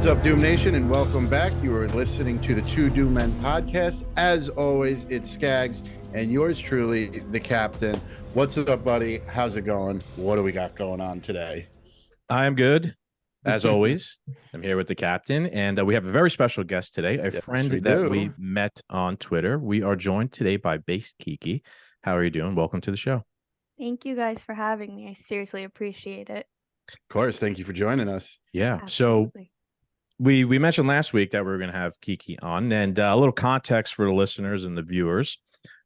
What's up, Doom Nation, and welcome back. You are listening to the Two Doom Men podcast. As always, it's Skaggs and yours truly, the Captain. What's up, buddy? How's it going? What do we got going on today? I am good, as always. I'm here with the Captain, and we have a very special guest today, a friend that we met on Twitter. We are joined today by BasedKiki. How are you doing? Welcome to the show. Thank you guys for having me. I seriously appreciate it. Of course. Thank you for joining us. Yeah. Absolutely. So we mentioned last week that we were going to have Kiki on, and a little context for the listeners and the viewers.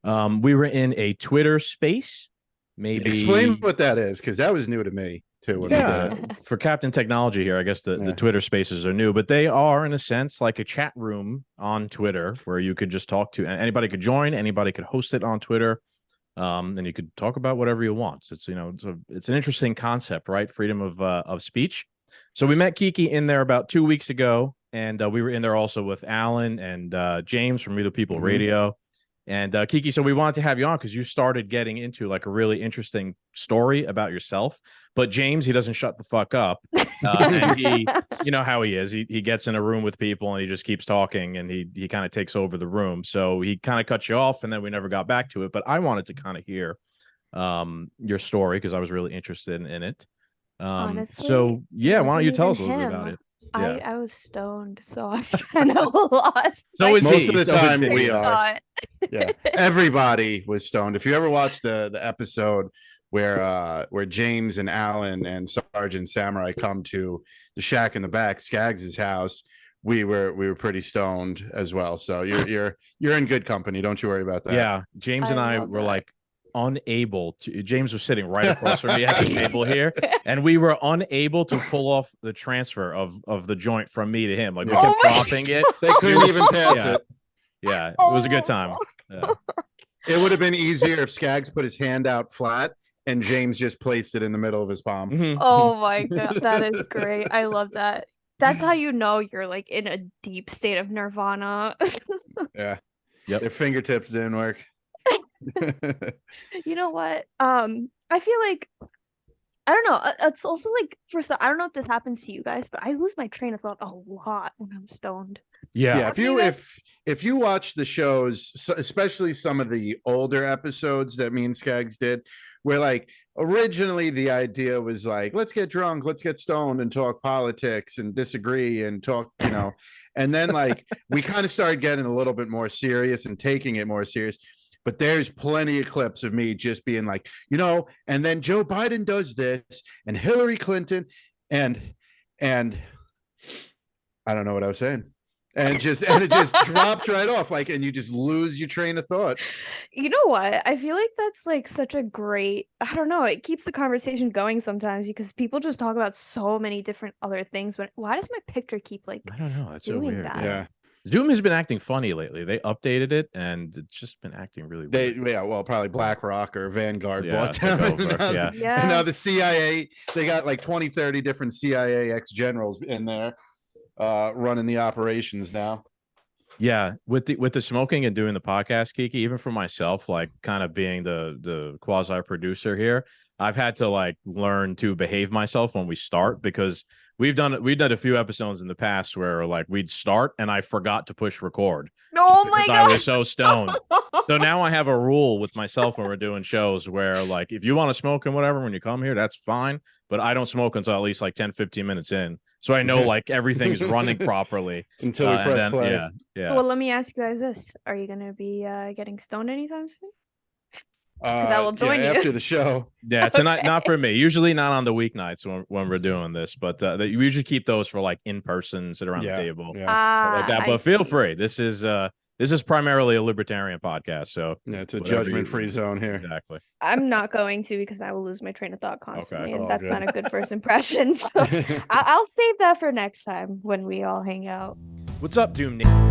We were in a Twitter space. Maybe explain what that is, because that was new to me too. When we did it. For Captain Technology here, I guess the Twitter spaces are new, but they are in a sense like a chat room on Twitter where you could just talk to anybody. Could join, anybody could host it on Twitter, and you could talk about whatever you want. So it's an interesting concept, right? Freedom of speech. So we met Kiki in there about 2 weeks ago, and we were in there also with Alan and James from Real People Radio. And Kiki, so we wanted to have you on because you started getting into like a really interesting story about yourself. But James, he doesn't shut the fuck up. And he, you know how he is. He gets in a room with people and he just keeps talking, and he kind of takes over the room. So he kind of cut you off, and then we never got back to it. But I wanted to kind of hear your story because I was really interested in it. Honestly, so yeah, why don't you tell us a little bit about it? Yeah. I was stoned, so I'm kind of lost. So is most of the time we are. Yeah, everybody was stoned. If you ever watched the episode where James and Alan and Sergeant Samurai come to the shack in the back, Skaggs' house, we were pretty stoned as well. So you're in good company. Don't you worry about that. Yeah, James and I were like unable to. James was sitting right across from me at the table here, and we were unable to pull off the transfer of the joint from me to him. Like we kept dropping it. They couldn't even pass it. Yeah, it was a good time. Yeah. It would have been easier if Skaggs put his hand out flat and James just placed it in the middle of his palm. Mm-hmm. Oh my god, that is great. I love that. That's how you know you're like in a deep state of nirvana. Yeah. Yep. Their fingertips didn't work. You know what? I feel like I don't know. It's also like I don't know if this happens to you guys, but I lose my train of thought a lot when I'm stoned. Yeah. If you watch the shows, especially some of the older episodes that me and Skaggs did, where like originally the idea was like, let's get drunk, let's get stoned and talk politics and disagree and talk, and then like we kind of started getting a little bit more serious and taking it more serious. But there's plenty of clips of me just being like, and then Joe Biden does this and Hillary Clinton and I don't know what I was saying. And it just drops right off, like, and you just lose your train of thought. You know what? I feel like that's like such a great, I don't know, it keeps the conversation going sometimes because people just talk about so many different other things. But why does my picture keep like I don't know, that's so doing weird. that? Yeah. Zoom has been acting funny lately. They updated it, and it's just been acting really weird. Probably BlackRock or Vanguard bought took them. over, And now the CIA, they got like 20, 30 different CIA ex-generals in there running the operations now. Yeah, with the smoking and doing the podcast, Kiki, even for myself, like kind of being the quasi producer here, I've had to like learn to behave myself when we start because we've done a few episodes in the past where like we'd start and I forgot to push record. Oh my god, I was so stoned. So now I have a rule with myself when we're doing shows where like if you want to smoke and whatever when you come here, that's fine, but I don't smoke until at least like 10-15 minutes in. So I know like everything is running properly until we press play. Yeah. Well, let me ask you guys this: are you gonna be getting stoned anytime soon? I will join you after the show. Yeah, tonight, not for me. Usually not on the weeknights when we're doing this, but you usually keep those for like in person, sit around the table, like that. But feel free. This is primarily a libertarian podcast, so it's a judgment-free zone here. Exactly. I'm not going to because I will lose my train of thought constantly, and that's good. not a good first impression. So I'll save that for next time when we all hang out. What's up, Doom Nation?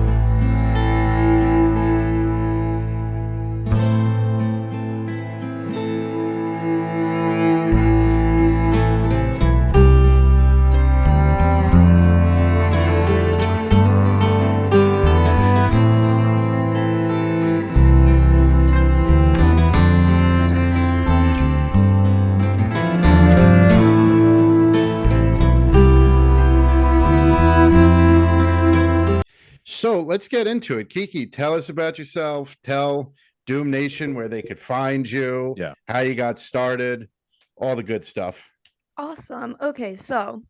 So let's get into it. Kiki, tell us about yourself. Tell Doom Nation where they could find you, how you got started, all the good stuff. Awesome. Okay, so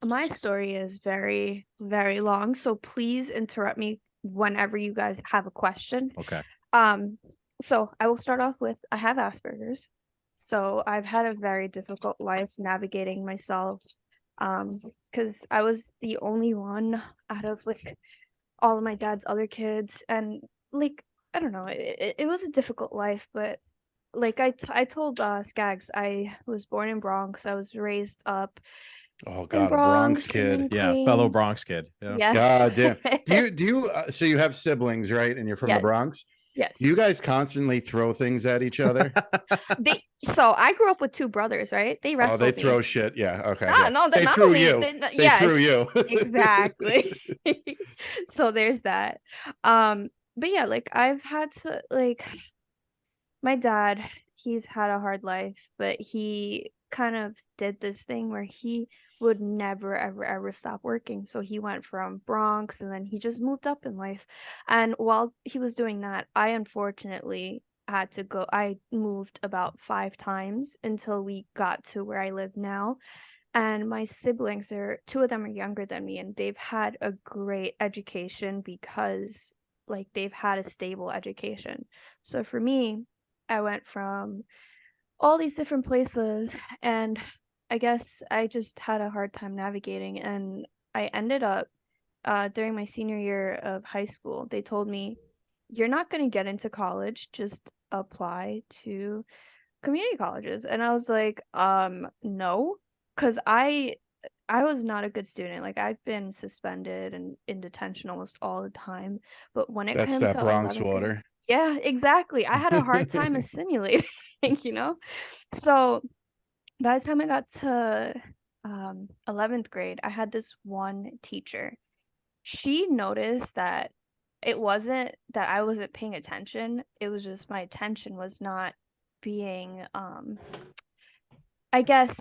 my story is very, very long, so please interrupt me whenever you guys have a question. Okay. So I will start off with I have Asperger's. So I've had a very difficult life navigating myself. Because I was the only one out of like all of my dad's other kids, and like I don't know, it was a difficult life, but like I told Skaggs, I was born in Bronx. I was raised up Oh in God, a Bronx Bronx and kid. in Yeah, fellow Queens. Bronx kid. Yeah. God damn. Do you so you have siblings, right? And you're from the Yes. Bronx? Yes. Do you guys constantly throw things at each other? So I grew up with two brothers, right? They wrestled they me. throw shit. Yeah. Okay. Ah, Yeah. no, They not threw only you. They yes, threw you. exactly. So there's that. But yeah, like I've had to like my dad, he's had a hard life, but he kind of did this thing where he would never ever ever stop working. So he went from Bronx and then he just moved up in life. And while he was doing that, I unfortunately had to go. I moved about 5 times until we got to where I live now. And my siblings are two of them are younger than me, and they've had a great education because like they've had a stable education. So for me, I went from all these different places, and I guess I just had a hard time navigating, and I ended up during my senior year of high school, they told me, you're not going to get into college, just apply to community colleges. And I was like, no, because I was not a good student. Like I've been suspended and in detention almost all the time. But when it That's came that to Bronx 11th grade, water. yeah, exactly. I had a hard time assimilating, you know? So by the time I got to 11th grade, I had this one teacher. She noticed that it wasn't that I wasn't paying attention. It was just my attention was not being I guess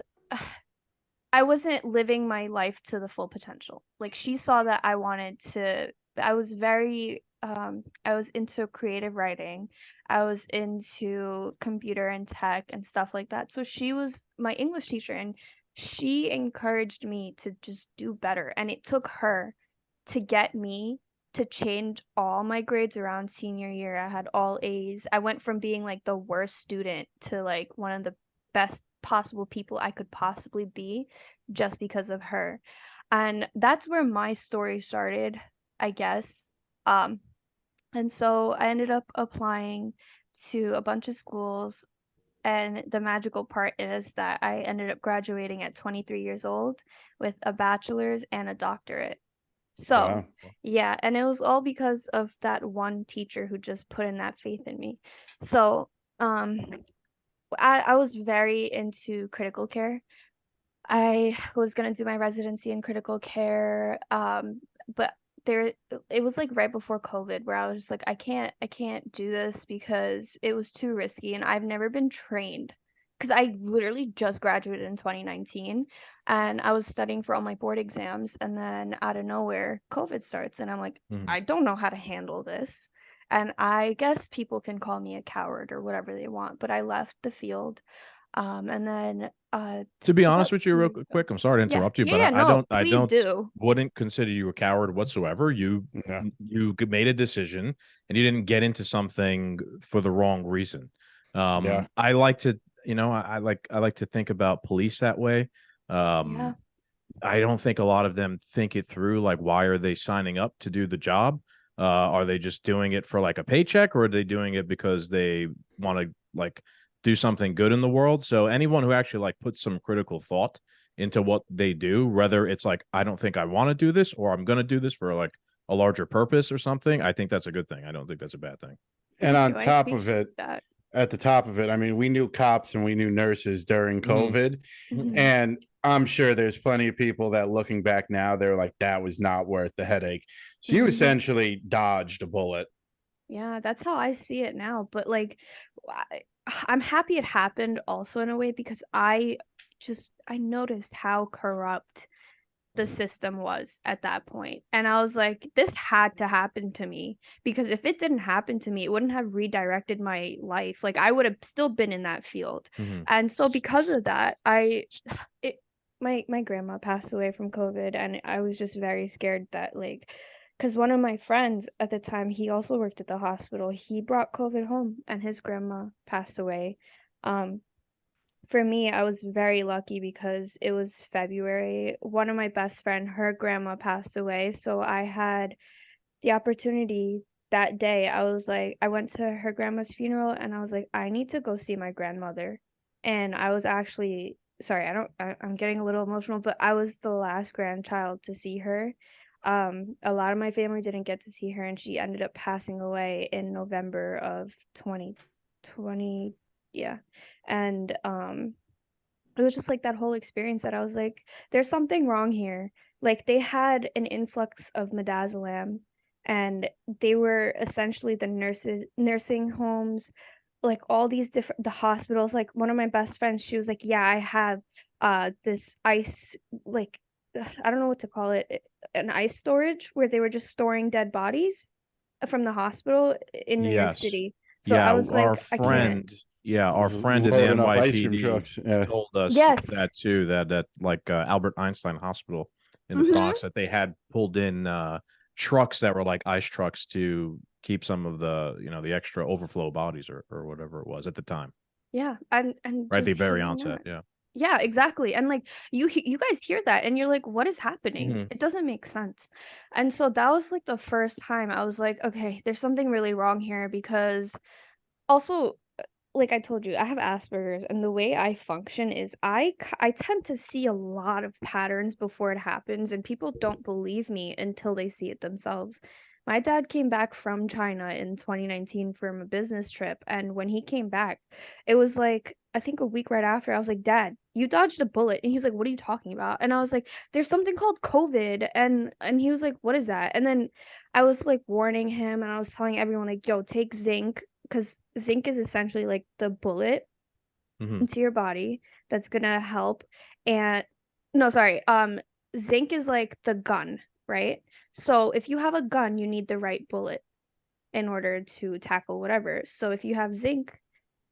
I wasn't living my life to the full potential. Like she saw that I was very I was into creative writing. I was into computer and tech and stuff like that. So she was my English teacher and she encouraged me to just do better. And it took her to get me to change all my grades around senior year. I had all A's. I went from being like the worst student to like one of the best possible people I could possibly be just because of her. And that's where my story started, I guess. Um, and so I ended up applying to a bunch of schools. And the magical part is that I ended up graduating at 23 years old with a bachelor's and a doctorate. So, Wow. yeah, and it was all because of that one teacher who just put in that faith in me. So, um, I was very into critical care. I was gonna do my residency in critical care, but there it was like right before COVID where I was just like, I can't do this because it was too risky and I've never been trained. Because I literally just graduated in 2019 and I was studying for all my board exams and then out of nowhere COVID starts and I'm like, I don't know how to handle this. And I guess people can call me a coward or whatever they want, but I left the field. And then To be honest about with you, 2 real years ago. quick, I'm sorry to Yeah, interrupt you, yeah, but yeah, no, I please don't do. wouldn't consider you a coward whatsoever. Yeah. You made a decision and you didn't get into something for the wrong reason. Yeah. I like to, I like to think about police that way. Yeah, I don't think a lot of them think it through. Like, why are they signing up to do the job? Are they just doing it for like a paycheck, or are they doing it because they want to like do something good in the world? So anyone who actually like puts some critical thought into what they do, whether it's like, I don't think I want to do this, or I'm going to do this for like a larger purpose or something, I think that's a good thing. I don't think that's a bad thing. And thank on you. I top of appreciate it, that. at the top of it, I mean, we knew cops and we knew nurses during COVID. Mhm. And I'm sure there's plenty of people that looking back now, they're like, that was not worth the headache. So you Mhm. essentially dodged a bullet. Yeah, that's how I see it now. But like, I, I'm happy it happened also in a way because I noticed how corrupt the system was at that point. And I was like, this had to happen to me, because if it didn't happen to me, it wouldn't have redirected my life. Like I would have still been in that field. And so because of that, my grandma passed away from COVID, and I was just very scared that, like, because one of my friends at the time, he also worked at the hospital. He brought COVID home, and his grandma passed away. For me, I was very lucky because it was February. One of my best friend, her grandma passed away, so I had the opportunity that day. I was like, I went to her grandma's funeral, and I was like, I need to go see my grandmother. And I was actually, sorry, I'm getting a little emotional, but I was the last grandchild to see her. A lot of my family didn't get to see her, and she ended up passing away in November of 2020. Yeah. And it was just like that whole experience that I was like, there's something wrong here. Like they had an influx of midazolam, and they were essentially the nursing homes, like all these different, the hospitals. Like one of my best friends, she was like, yeah, I have this ice, like I don't know what to call it, an ice storage where they were just storing dead bodies from the hospital in New York Yes. City. So I Yeah, was like, I can't. our friend in the Loading up ice cream NYPD trucks. Yeah. told us Yes. that too. That like Albert Einstein Hospital in the Mhm. Bronx, that they had pulled in trucks that were like ice trucks to keep some of the the extra overflow bodies or whatever it was at the time. Yeah, and Right, the just very hearing onset. that. Yeah. Yeah, exactly. And like you guys hear that and you're like, what is happening? Mhm. It doesn't make sense. And so that was like the first time I was like, okay, there's something really wrong here, because also, like I told you, I have Asperger's, and the way I function is I tend to see a lot of patterns before it happens, and people don't believe me until they see it themselves. My dad came back from China in 2019 from a business trip, and when he came back, it was like I think a week right after, I was like, "Dad, you dodged a bullet." And he was like, "What are you talking about?" And I was like, "There's something called COVID." And he was like, "What is that?" And then I was like warning him, and I was telling everyone like, "Yo, take zinc, because zinc is essentially like the bullet Mhm. into your body that's gonna help." And no, sorry, zinc is like the gun, right? So if you have a gun, you need the right bullet in order to tackle whatever. So if you have zinc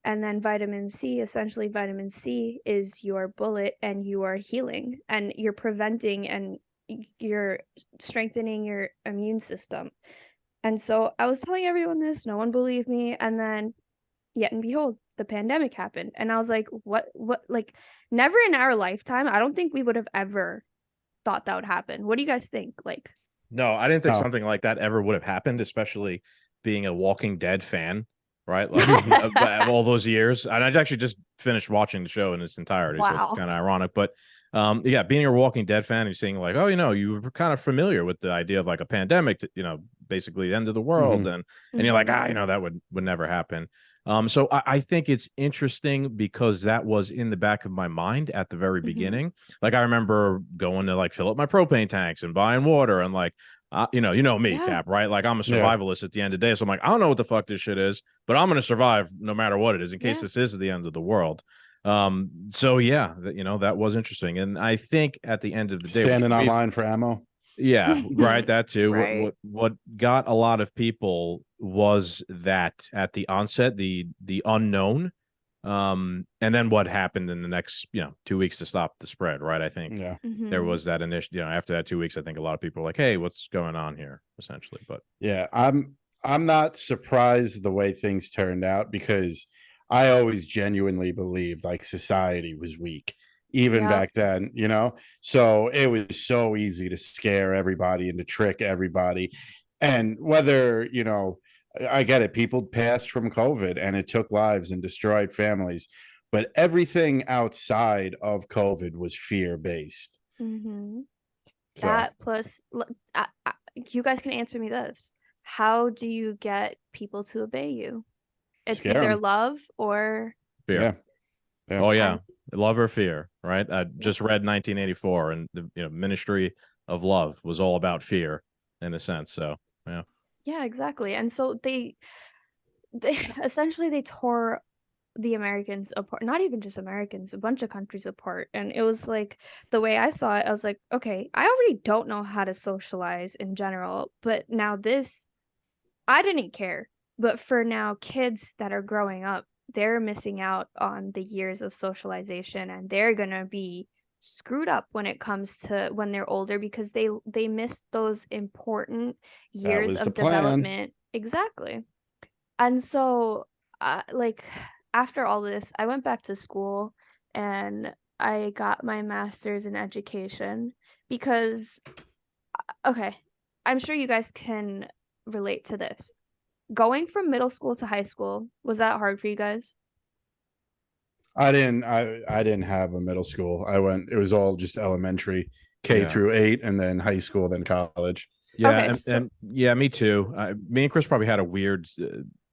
and then vitamin C, essentially vitamin C is your bullet, and you are healing and you're preventing and you're strengthening your immune system. And so I was telling everyone this, no one believed me, and then yet and behold, the pandemic happened. And I was like, what, like, never in our lifetime, I don't think we would have ever thought that would happen. What do you guys think? Like, No, I didn't think No. something like that ever would have happened, especially being a Walking Dead fan, right? Like of all those years. And I actually just finished watching the show in its entirety, so it's wow. kind of ironic. But yeah, being a Walking Dead fan and seeing like, oh, you were kind of familiar with the idea of like a pandemic, basically the end of the world, Mhm. and you're like, Mhm. that would never happen. So I think it's interesting because that was in the back of my mind at the very Mhm. beginning. Like I remember going to like fill up my propane tanks and buying water and like, you know me, Yeah. Cap, right? Like I'm a Yeah. survivalist at the end of the day. So I'm like, I don't know what the fuck this shit is, but I'm gonna survive no matter what it is in case Yeah. this is the end of the world. So yeah, that was interesting. And I think at the end of the day, which Standing for me, online for ammo. yeah, right, that too. Right. What got a lot of people was that at the onset, the unknown. And then what happened in the next, 2 weeks to stop the spread, right? I think Yeah. there Mhm. was that initial, after that 2 weeks, I think a lot of people were like, hey, what's going on here, essentially. But Yeah. I'm not surprised the way things turned out, because I always genuinely believed like society was weak, even Yeah. back then, So it was so easy to scare everybody and to trick everybody. And whether, I get it, people passed from COVID and it took lives and destroyed families, but everything outside of COVID was fear based. Mhm. So That plus, you guys can answer me this. How do you get people to obey you? It's scare either them. love or fear. Yeah. Yeah. Oh yeah, and love or fear, right? I yeah. just read 1984, and the Ministry of Love was all about fear in a sense. So yeah. Yeah, exactly. And so they essentially they tore the Americans apart, not even just Americans, a bunch of countries apart. And it was like the way I saw it, I was like, okay, I already don't know how to socialize in general, but now this, I didn't care. But for now, kids that are growing up, they're missing out on the years of socialization, and they're gonna be screwed up when it comes to when they're older because they missed those important That years was the of plan. development. Exactly. And so, like, after all this, I went back to school and I got my master's in education because, okay, I'm sure you guys can relate to this. Going from middle school to high school, was that hard for you guys? I didn't have a middle school. It was all just elementary, K Yeah. through 8, and then high school, then college. Yeah, Okay, and yeah, me too. Me and Chris probably had a weird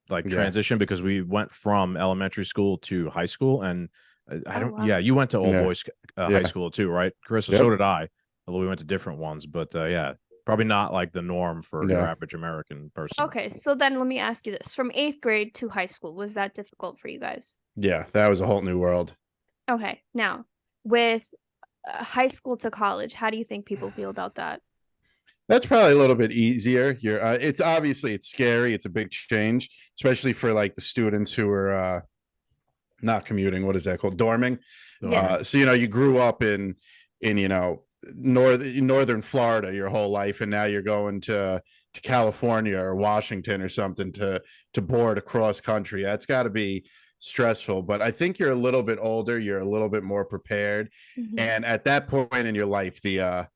like Yeah. transition because we went from elementary school to high school, and I Oh, don't. wow. Yeah, you went to all Yeah. boys high Yeah. school too, right, Chris? Yep. So did I, although we went to different ones. But yeah, probably not like the norm for your Yeah. average American person. Okay, so then let me ask you this. From 8th grade to high school, was that difficult for you guys? Yeah, that was a whole new world. Okay, now with high school to college, how do you think people feel about that? That's probably a little bit easier. It's obviously it's scary. It's a big change, especially for like the students who are not commuting. What is that called? Dorming. Yeah. So you grew up in northern Florida your whole life, and now you're going to California or Washington or something to board across country. That's got to be stressful. But I think you're a little bit older. You're a little bit more prepared, Mhm. and at that point in your life, the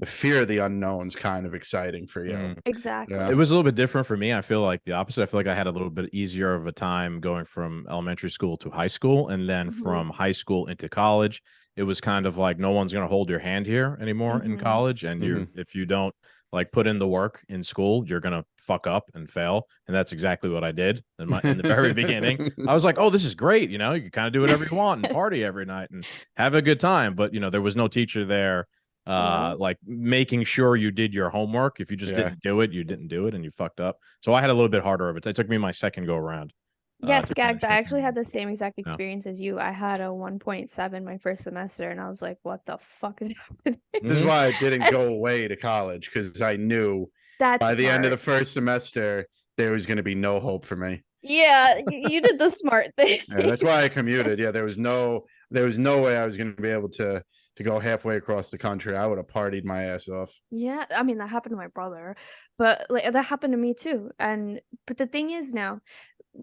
fear of the unknown is kind of exciting for you. Exactly. Yeah. It was a little bit different for me. I feel like the opposite. I feel like I had a little bit easier of a time going from elementary school to high school, and then Mhm. from high school into college. It was kind of like no one's going to hold your hand here anymore in Mhm. college, and if you don't like put in the work in school, you're going to fuck up and fail, and that's exactly what I did in the very beginning. I was like, oh, this is great. You can kind of do whatever you want and party every night and have a good time, but there was no teacher there Well, like making sure you did your homework. If you just Yeah. didn't do it, you didn't do it and you fucked up. So I had a little bit harder of it. It took me my second go around. yes, To Gags, finish I that actually had thing. the same exact Yeah. experience as you. I had a 1.7 my first semester, and I was like, what the fuck is happening? This is why I didn't go away to college, because I knew That's by the end of the smart. first semester there was going to be no hope for me. Yeah, you did the smart thing. Yeah, that's why I commuted. Yeah, there was no way I was going to be able to go halfway across the country. I would have partied my ass off. Yeah, I mean that happened to my brother, but like that happened to me too. And but the thing is now,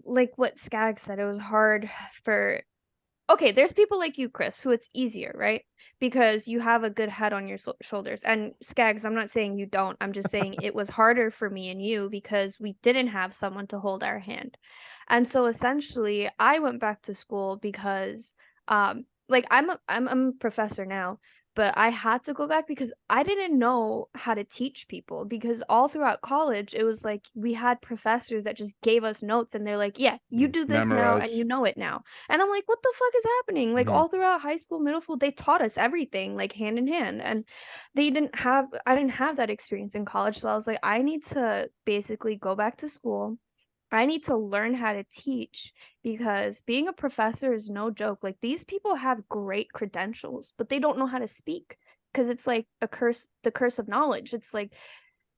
like what Skag said, it was hard for okay, there's people like you, Chris, who it's easier, right? Because you have a good head on your shoulders. And Skags, I'm not saying you don't. I'm just saying it was harder for me and you because we didn't have someone to hold our hand. And so essentially, I went back to school because like I'm a professor now, but I had to go back because I didn't know how to teach people because all throughout college it was like we had professors that just gave us notes and they're like, "Yeah, you do this now and Memorize. you know it now." And I'm like, what the fuck is happening? Like all throughout high school, middle school, they taught us everything like hand in hand. And I didn't have that experience in college. So I was like, I need to basically go back to school. I need to learn how to teach because being a professor is no joke. Like these people have great credentials, but they don't know how to speak because it's like the curse of knowledge. It's like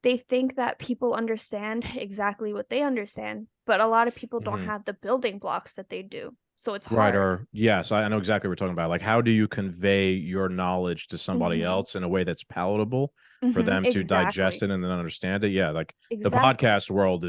they think that people understand exactly what they understand, but a lot of people don't have the building blocks that they do. So it's Right. hard. Or yes, I know exactly what we're talking about. Like, how do you convey your knowledge to somebody Mhm. else in a way that's palatable for Mhm. them to digest Exactly. it and then understand it? Yeah, like the Exactly. podcast world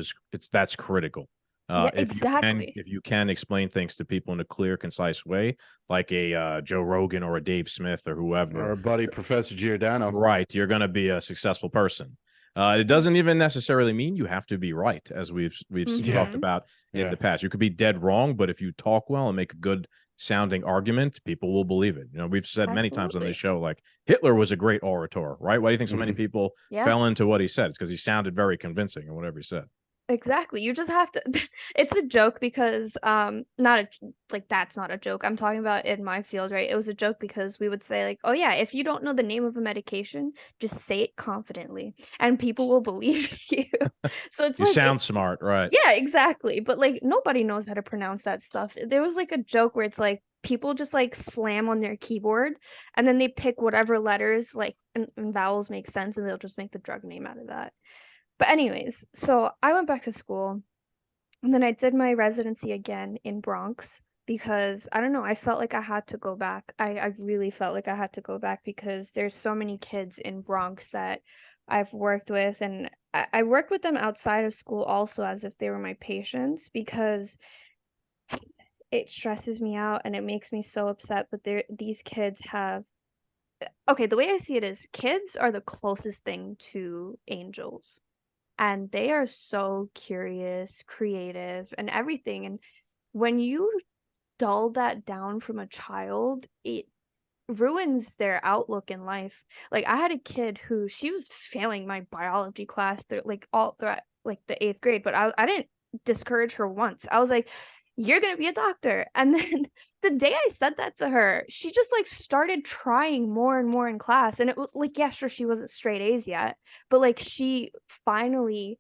that's critical. Yeah, If exactly. you can explain things to people in a clear, concise way, like a Joe Rogan or a Dave Smith or whoever, Our buddy Professor Giordano. right, you're going to be a successful person. It Yeah. doesn't even necessarily mean you have to be right, as we've talked Mhm. about in Yeah. the past. You could be dead wrong, but if you talk well and make a good sounding argument, people will believe it. We've said many times on this Absolutely. show, like Hitler was a great orator, right? Why do you think so many Mhm. people Yeah. fell into what he said? It's because he sounded very convincing in whatever he said. Exactly. You just have to it's a joke because not a like that's not a joke. I'm talking about in my field, right? It was a joke because we would say like, "Oh yeah, if you don't know the name of a medication, just say it confidently and people will believe you." So it's You like sound smart, right? yeah, exactly. But like nobody knows how to pronounce that stuff. There was like a joke where it's like people just like slam on their keyboard and then they pick whatever letters like and vowels make sense and they'll just make the drug name out of that. But anyways, so I went back to school and then I did my residency again in Bronx because I don't know, I felt like I had to go back. I really felt like I had to go back because there's so many kids in Bronx that I've worked with and I worked with them outside of school also as if they were my patients because it stresses me out and it makes me so upset. But these kids have okay, the way I see it is kids are the closest thing to angels and they are so curious, creative, and everything. And when you dull that down from a child, it ruins their outlook in life. Like I had a kid who she was failing my biology class like all throughout like the 8th grade, but I didn't discourage her once. I was like, "You're gonna be a doctor." And then the day I said that to her, she just like started trying more and more in class. And it was like, yeah, sure, she wasn't straight A's yet, but like she finally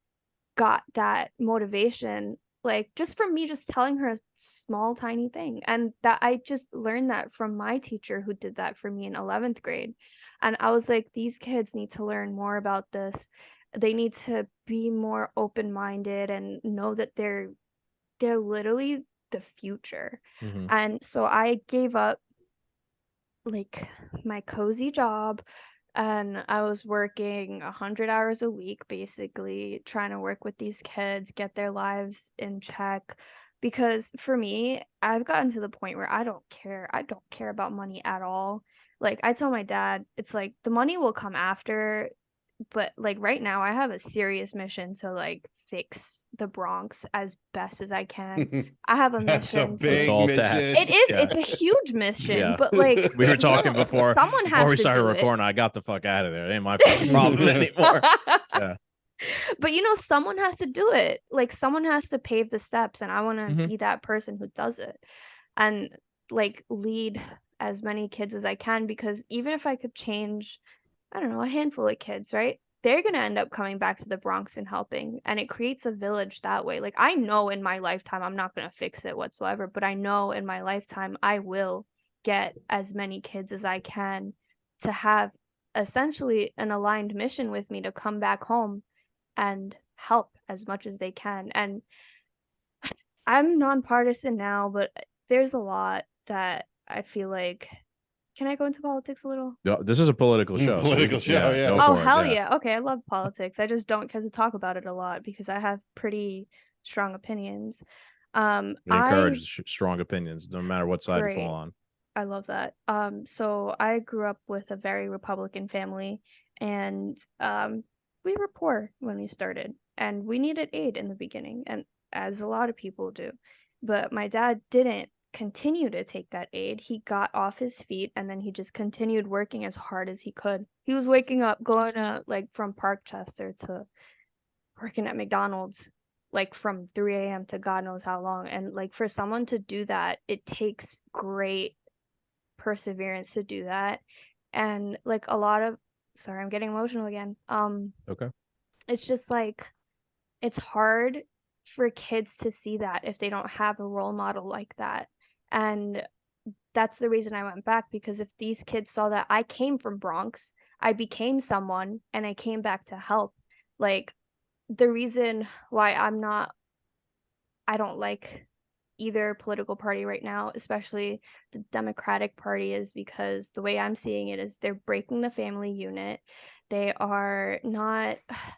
got that motivation like just from me just telling her a small tiny thing and that I just learned that from my teacher who did that for me in 11th grade and I was like these kids need to learn more about this. They need to be more open-minded and know that they're literally the future. Mm-hmm. And so I gave up like my cozy job and I was working 100 hours a week basically trying to work with these kids, get their lives in check because for me, I've gotten to the point where I don't care. I don't care about money at all. Like I tell my dad, it's like the money will come after, but like right now I have a serious mission to like fix the Bronx as best as I can. I have a That's a mission to It's big all mission. task. it is. Yeah. It's a huge mission, Yeah. but like We were talking before someone before has we to started do it. recording. I got the fuck out of there. It ain't my fucking problem anymore. Yeah. But you know, someone has to do it. Like someone has to pave the steps, and I want to Mhm. be that person who does it, and like lead as many kids as I can. Because even if I could change, I don't know, a handful of kids, right? They're gonna end up coming back to the Bronx and helping, and it creates a village that way. Like I know in my lifetime I'm not gonna fix it whatsoever, but I know in my lifetime I will get as many kids as I can to have essentially an aligned mission with me to come back home and help as much as they can. And I'm nonpartisan now, but there's a lot that I feel like. Can I go into politics a little? Yeah, this is a political show. Political show, yeah. Go Oh, for it. hell Yeah. yeah. Okay, I love politics. I just don't get to talk about it a lot because I have pretty strong opinions. We encourage strong opinions, no matter what side you fall on. I love that. So I grew up with a very Republican family, and we were poor when we started, and we needed aid in the beginning, and as a lot of people do. But my dad didn't continue to take that aid. He got off his feet, and then he just continued working as hard as he could. He was waking up, going to like from Parkchester to working at McDonald's like from 3 a.m. to God knows how long. And like for someone to do that, it takes great perseverance to do that. And like a lot of sorry, I'm getting emotional again. Okay. It's just like it's hard for kids to see that if they don't have a role model like that. And that's the reason I went back because if these kids saw that I came from Bronx, I became someone and I came back to help. Like the reason why I don't like either political party right now, especially the Democratic Party, is because the way I'm seeing it is they're breaking the family unit. They are not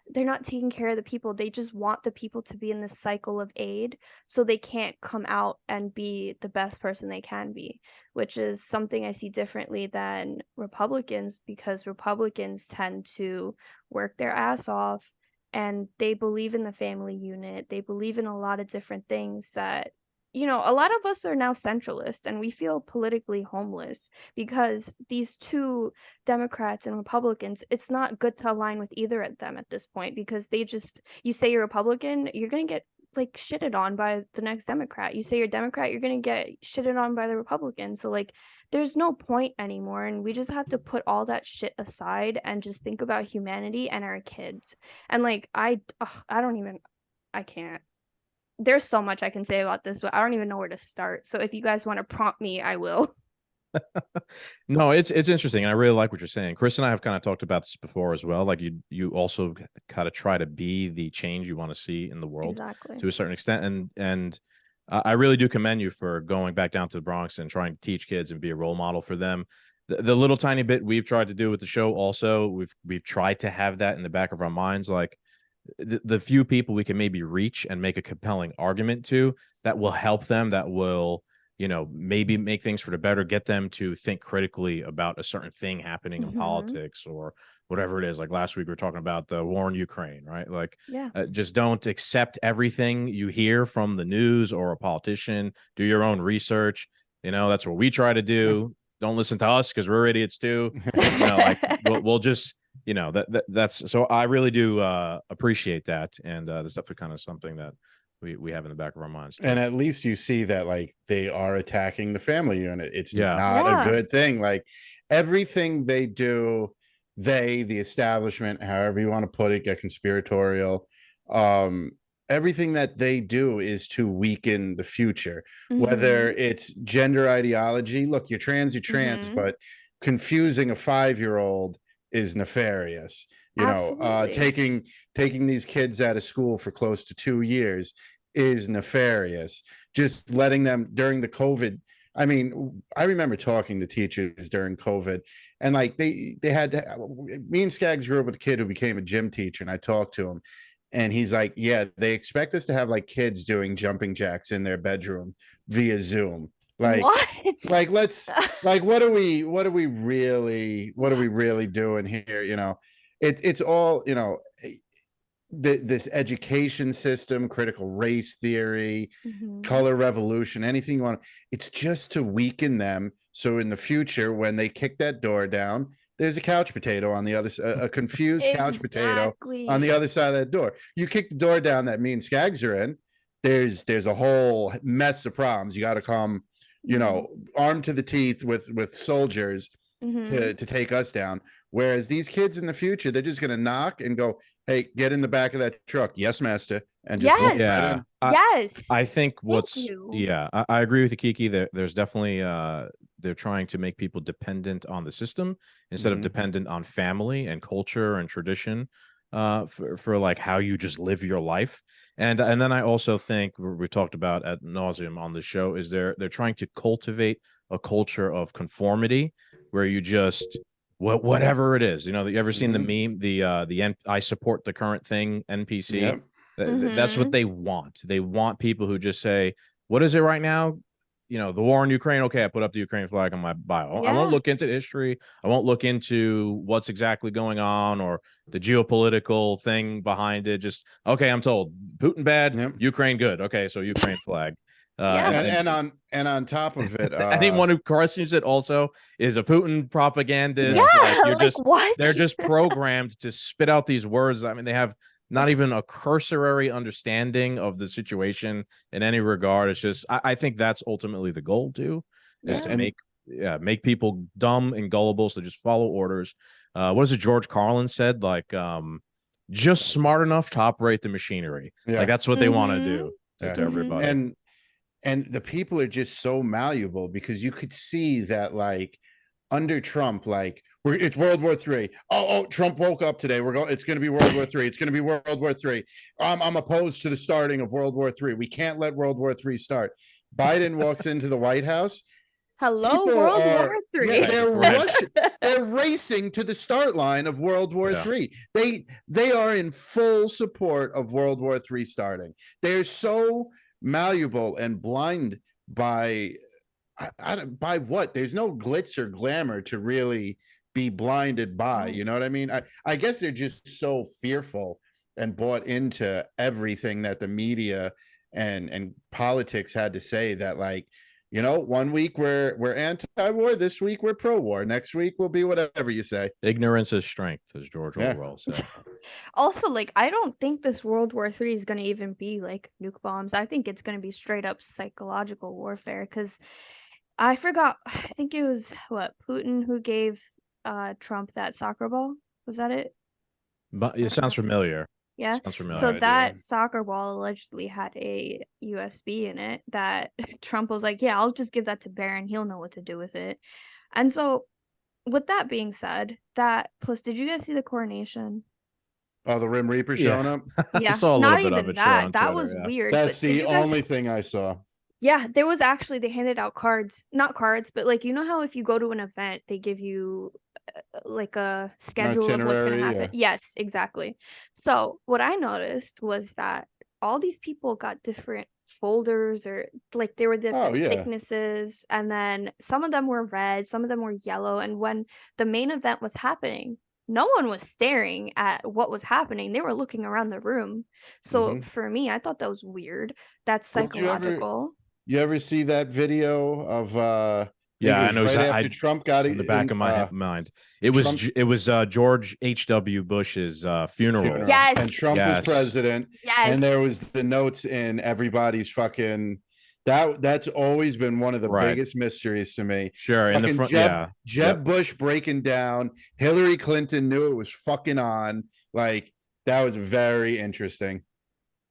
they're not taking care of the people. They just want the people to be in this cycle of aid so they can't come out and be the best person they can be, which is something I see differently than Republicans because Republicans tend to work their ass off and they believe in the family unit. They believe in a lot of different things that you know, a lot of us are now centralists and we feel politically homeless because these two Democrats and Republicans, it's not good to align with either of them at this point because they just, you say you're Republican, you're going to get like shitted on by the next Democrat. You say you're Democrat, you're going to get shitted on by the Republican. So like there's no point anymore and we just have to put all that shit aside and just think about humanity and our kids. And like I don't even I can't. There's so much I can say about this, but I don't even know where to start. So if you guys want to prompt me, I will. No, it's interesting. I really like what you're saying. Chris and I have kind of talked about this before as well. Like you also kind of try to be the change you want to see in the world Exactly. to a certain extent. And I really do commend you for going back down to the Bronx and trying to teach kids and be a role model for them. The little tiny bit we've tried to do with the show also, we've tried to have that in the back of our minds, like the few people we can maybe reach and make a compelling argument to that will help them, that will, you know, maybe make things for the better, get them to think critically about a certain thing happening in politics or whatever it is. Like last week, we were talking about the war in Ukraine, right? Like, just don't accept everything you hear from the news or a politician. Do your own research. You know, that's what we try to do. Don't listen to us because we're idiots too. You know, like we'll just, you know, that's so I really do appreciate that. And that's definitely kind of something that we have in the back of our minds too. And at least you see that like they are attacking the family unit. It's not Yeah. a good thing. Like everything they do, the establishment, however you want to put it, get conspiratorial. Everything that they do is to weaken the future, whether it's gender ideology. Look, you're trans, but confusing a 5-year-old is nefarious. You know, Absolutely. taking these kids out of school for close to 2 years is nefarious. Just letting them during the COVID. I mean, I remember talking to teachers during COVID, and like they had me and Skaggs grew up with a kid who became a gym teacher, and I talked to him, and he's like, "Yeah, they expect us to have like kids doing jumping jacks in their bedroom via Zoom. What? Let's like, what are we really doing here? You know, it's all, you know, this education system, critical race theory, color revolution, anything you want. It's just to weaken them. So in the future, when they kick that door down, there's a couch potato on the other side, a confused couch potato on the other side of that door. You kick the door down that me and Skaggs are in, there's a whole mess of problems. You got to come, you know, armed to the teeth with soldiers to take us down. Whereas these kids in the future, they're just going to knock and go, "Hey, get in the back of that truck." "Yes, master." And just walk right in. I think I agree with you, Kiki. There's definitely they're trying to make people dependent on the system instead of dependent on family and culture and tradition for like how you just live your life. And then I also think we talked about ad nauseum on the show is they're trying to cultivate a culture of conformity where you just whatever it is, you know. You ever seen the meme, the I support the current thing NPC? Yep. That's what they want. They want people who just say, "What is it right now? You know, the war in Ukraine. Okay, I put up the Ukraine flag on my bio. I won't look into history. I won't look into what's exactly going on or the geopolitical thing behind it. Just okay, I'm told Putin bad, Ukraine good. Okay, so Ukraine flag." And on top of it, anyone who questions it also is a Putin propagandist. What? They're just programmed to spit out these words. I mean, they have not even a cursory understanding of the situation in any regard. It's just I think that's ultimately the goal too, is to make people dumb and gullible, so just follow orders. What is it George Carlin said? Like just smart enough to operate the machinery. Like that's what they want to do to everybody. And the people are just so malleable because you could see that like under Trump, like it's World War III. Oh, Trump woke up today. It's going to be World War III. It's going to be World War III. I'm opposed to the starting of World War III. We can't let World War III start. Biden walks into the White House. Hello, World War III. Yeah, they're racing to the start line of World War III. They are in full support of World War III starting. They're so malleable and blind by what? There's no glitz or glamour to really be blinded by. You know what I mean? I guess they're just so fearful and bought into everything that the media and politics had to say that, like, you know, 1 week we're anti-war, this week we're pro-war, next week we'll be whatever you say. Ignorance is strength, as George Yeah. Orwell said. Also, like, I don't think this World War III is gonna even be like nuke bombs. I think it's gonna be straight up psychological warfare. Because I forgot. I think it was what, Putin who gave Trump that soccer ball. Was that it? But it sounds familiar. Yeah. Sounds So familiar. that soccer ball allegedly had a USB in it that Trump was like, yeah, I'll just give that to Barron. He'll know what to do with it. And so, with that being said, that plus, did you guys see the coronation? Oh, the Rim Reaper Yeah. showing up. I Yeah, saw a little not bit of even it, sure, on that. That Twitter, was yeah. weird. That's But did the you guys? only thing I saw. Yeah, there was actually, they handed out cards, not cards, but like, you know how if you go to an event, they give you like a schedule of what's going to itinerary, happen. yeah. Yes, exactly. So what I noticed was that all these people got different folders, or like there were different yeah. thicknesses, and then some of them were red, some of them were yellow, and when the main event was happening, no one was staring at what was happening. They were looking around the room. So for me, I thought that was weird. That's Well, psychological. You ever see that video of I think Yeah, it I was know right after I Trump got in the back of my mind. It was Trump, George H.W. Bush's funeral. Yes. and Trump was president, Yes. and there was the notes in everybody's fucking that's always been one of the biggest mysteries to me. Sure, in the front, Jeb Bush breaking down, Hillary Clinton knew it was fucking on. Like, that was very interesting.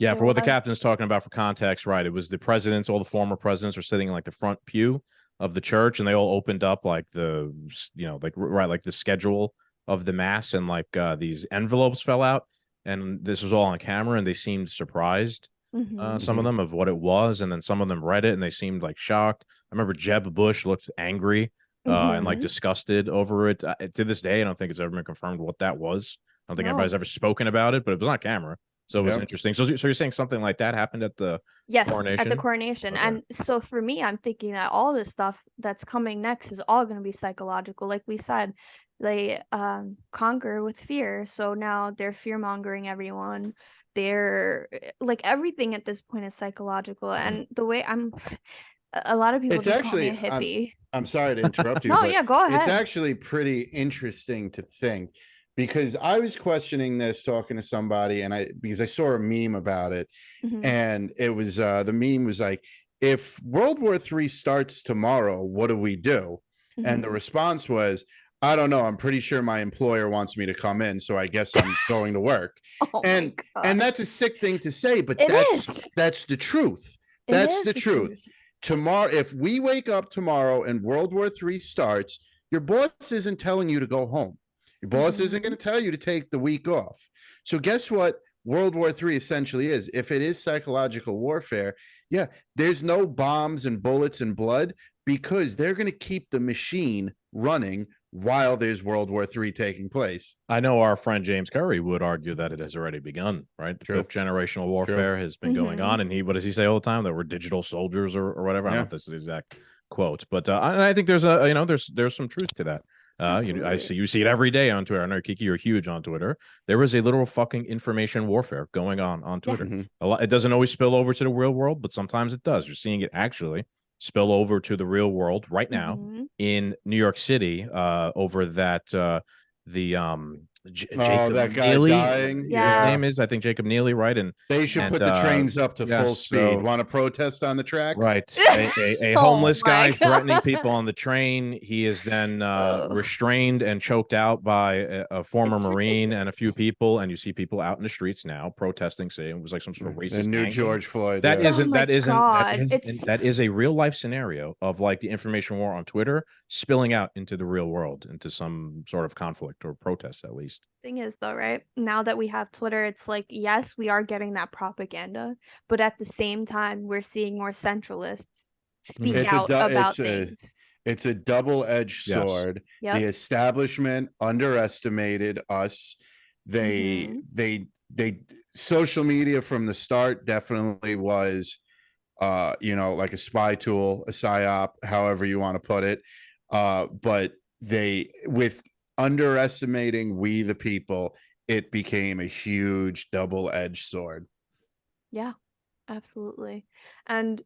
Yeah, for what the captain's talking about, for context, right? It was the presidents, all the former presidents are sitting in like the front pew of the church, and they all opened up like the, you know, like like the schedule of the mass, and like these envelopes fell out, and this was all on camera, and they seemed surprised, some of them, of what it was, and then some of them read it and they seemed like shocked. I remember Jeb Bush looked angry and like disgusted over it. To this day, I don't think it's ever been confirmed what that was. I don't think anybody's ever spoken about it, but it was on camera. So it was interesting. So you're saying something like that happened at the coronation? At the coronation. Okay. And so for me, I'm thinking that all this stuff that's coming next is all going to be psychological. Like we said, they conquer with fear. So now they're fear mongering everyone. They're like, everything at this point is psychological. And the way a lot of people it's just actually call me a hippie. I'm sorry to interrupt you. No, but yeah, go ahead. It's actually pretty interesting to think, because I was questioning this talking to somebody, and because I saw a meme about it, and it was the meme was like, if World War III starts tomorrow, what do we do? And the response was, I don't know. I'm pretty sure my employer wants me to come in, so I guess I'm going to work. And that's a sick thing to say, but that's the truth. That's the truth. Tomorrow, if we wake up tomorrow and World War III starts, your boss isn't telling you to go home. Your boss isn't going to tell you to take the week off. So guess what World War III essentially is? If it is psychological warfare, yeah, there's no bombs and bullets and blood, because they're going to keep the machine running while there's World War III taking place. I know our friend James Curry would argue that it has already begun, right? The fifth generational warfare has been going on. And what does he say all the time? That we're digital soldiers or whatever. I don't know if this is the exact quote, but I think there's there's some truth to that. You see it every day on Twitter. I know, Kiki, you're huge on Twitter. There is a literal fucking information warfare going on Twitter. It doesn't always spill over to the real world, but sometimes it does. You're seeing it actually spill over to the real world right now in New York City over that Jacob that guy Neely, dying. His name is, I think, Jacob Neely, right? And they should put the trains up to full speed. Want to protest on the tracks? Right. A homeless guy threatening people on the train. He is then restrained and choked out by a former Marine and a few people. And you see people out in the streets now protesting, saying it was like some sort of racist. The new George Floyd. That is a real life scenario of like the information war on Twitter spilling out into the real world, into some sort of conflict or protest, at least. Thing is, though, right now that we have Twitter, it's like, yes, we are getting that propaganda, but at the same time, we're seeing more centralists speak out about things. It's a double-edged sword. The establishment underestimated us. They social media from the start definitely was like a spy tool, a psyop, however you want to put it. But with underestimating we the people, it became a huge double-edged sword. Yeah, Absolutely. And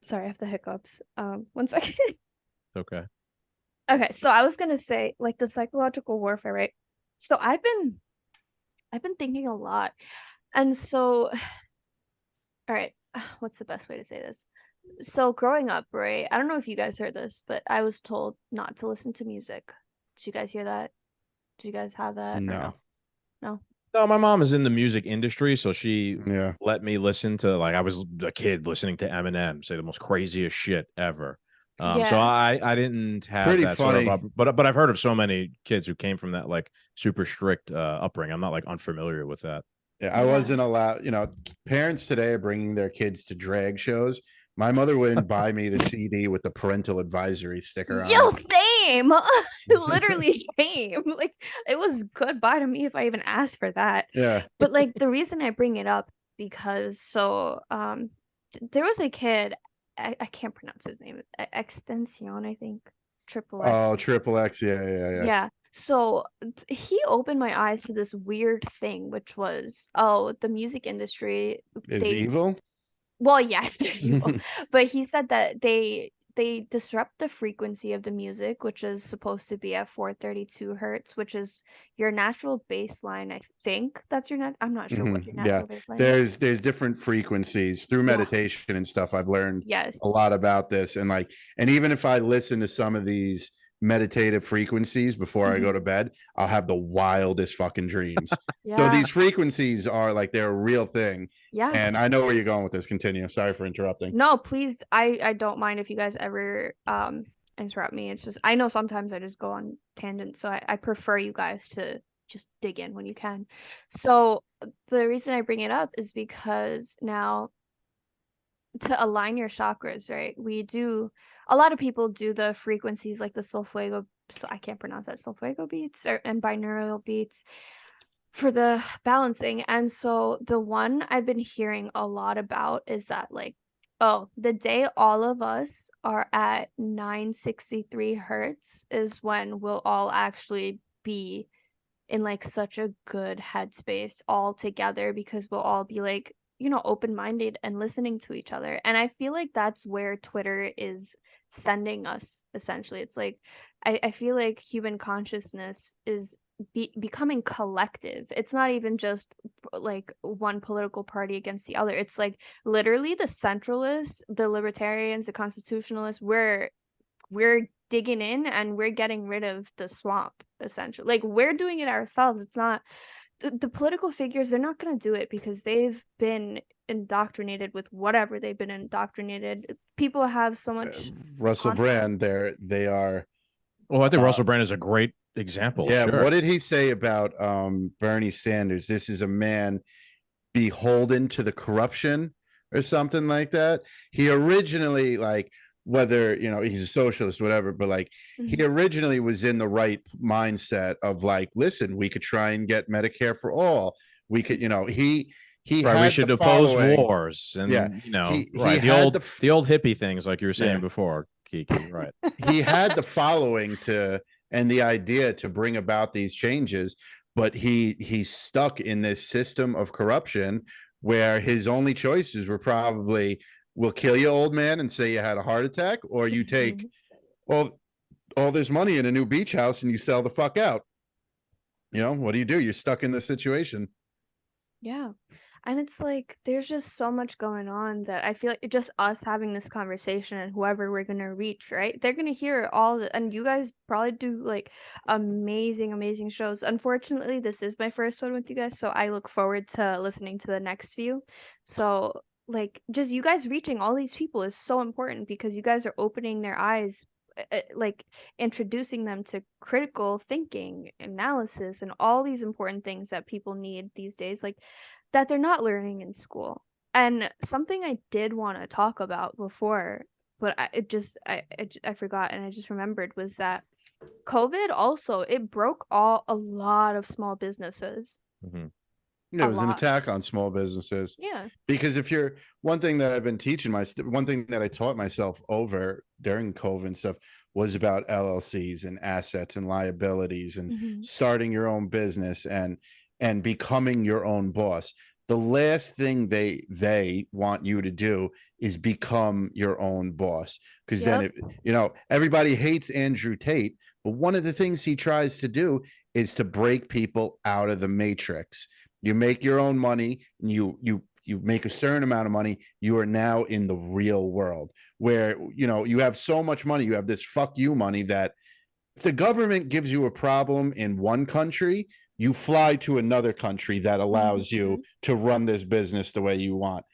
sorry, I have the hiccups. 1 second. Okay. Okay, so I was gonna say, like, the psychological warfare, right? So I've been thinking a lot. And so, all right, what's the best way to say this? So growing up, right? I don't know if you guys heard this, but I was told not to listen to music. Did you guys hear that? Did you guys have that or no? No. No. No, my mom is in the music industry, so she Yeah. let me listen to, like, I was a kid listening to Eminem say the most craziest shit ever. So Yeah. I didn't have Pretty that sort of funny. but I've heard of so many kids who came from that like super strict upbringing. I'm not like unfamiliar with that. Yeah, I Yeah. wasn't allowed, parents today are bringing their kids to drag shows. My mother wouldn't buy me the CD with the parental advisory sticker on Yo, it. same. Literally same. Like it was goodbye to me if I even asked for that. Yeah. But like the reason I bring it up because there was a kid, I can't pronounce his name. Extension, I think. Triple X. Oh, triple X. Yeah, yeah, yeah. Yeah. So he opened my eyes to this weird thing, which was, oh, the music industry, Is they evil? well, yes, they're evil. But he said that they disrupt the frequency of the music, which is supposed to be at 432 hertz, which is your natural baseline. I think that's your I'm not sure what your Yeah. natural baseline is. There's different frequencies through Yeah. meditation and stuff. I've learned Yes. a lot about this. And even if I listen to some of these meditative frequencies before I go to bed, I'll have the wildest fucking dreams. Yeah. So these frequencies are like they're a real thing. Yes. And I know where you're going with this. Continue. Sorry for interrupting. No, please. I don't mind if you guys ever interrupt me. It's just I know sometimes I just go on tangents, so I prefer you guys to just dig in when you can. So the reason I bring it up is because now to align your chakras, right? A lot of people do the frequencies like the solfego, so I can't pronounce that, solfego beats and binaural beats for the balancing. And so the one I've been hearing a lot about is that like, oh, the day all of us are at 963 hertz is when we'll all actually be in like such a good headspace all together because we'll all be like, open-minded and listening to each other. And I feel like that's where Twitter is sending us essentially. It's like I feel like human consciousness is becoming collective. It's not even just like one political party against the other. It's like literally the centralists, the libertarians, the constitutionalists, we're digging in and we're getting rid of the swamp essentially. Like we're doing it ourselves. It's not the political figures, they're not going to do it because they've been indoctrinated with whatever they've been indoctrinated. People have so much Russell content. Brand, they are. Well, I think Russell Brand is a great example. Yeah. Sure. What did he say about Bernie Sanders? This is a man beholden to the corruption or something like that. He originally, like, whether he's a socialist, whatever, but like he originally was in the right mindset of like, listen, we could try and get Medicare for all. We could, he Right, we had should the oppose following. wars, and Yeah, right, he had the old hippie things like you were saying Yeah. before, Kiki. Right, he had the following and the idea to bring about these changes, but he's stuck in this system of corruption where his only choices were probably, we'll kill you, old man, and say you had a heart attack, or you take all this money in a new beach house and you sell the fuck out. What do? You're stuck in this situation. Yeah. And it's like there's just so much going on that I feel like just us having this conversation and whoever we're gonna reach, right? They're gonna hear and you guys probably do like amazing, amazing shows. Unfortunately, this is my first one with you guys, so I look forward to listening to the next few. So like just you guys reaching all these people is so important because you guys are opening their eyes, like introducing them to critical thinking, analysis, and all these important things that people need these days. Like that they're not learning in school. And something I did want to talk about before, but I forgot and I just remembered was that COVID also it broke a lot of small businesses. It was an attack on small businesses. Yeah. Because if you're one thing that I've been teaching one thing that I taught myself over during COVID and stuff was about LLCs and assets and liabilities and starting your own business and becoming your own boss. the last thing they want you to do is become your own boss. Because then, everybody hates Andrew Tate, but one of the things he tries to do is to break people out of the matrix. You make your own money, and you make a certain amount of money, you are now in the real world where, you have so much money, you have this fuck you money that if the government gives you a problem in one country, you fly to another country that allows you to run this business the way you want.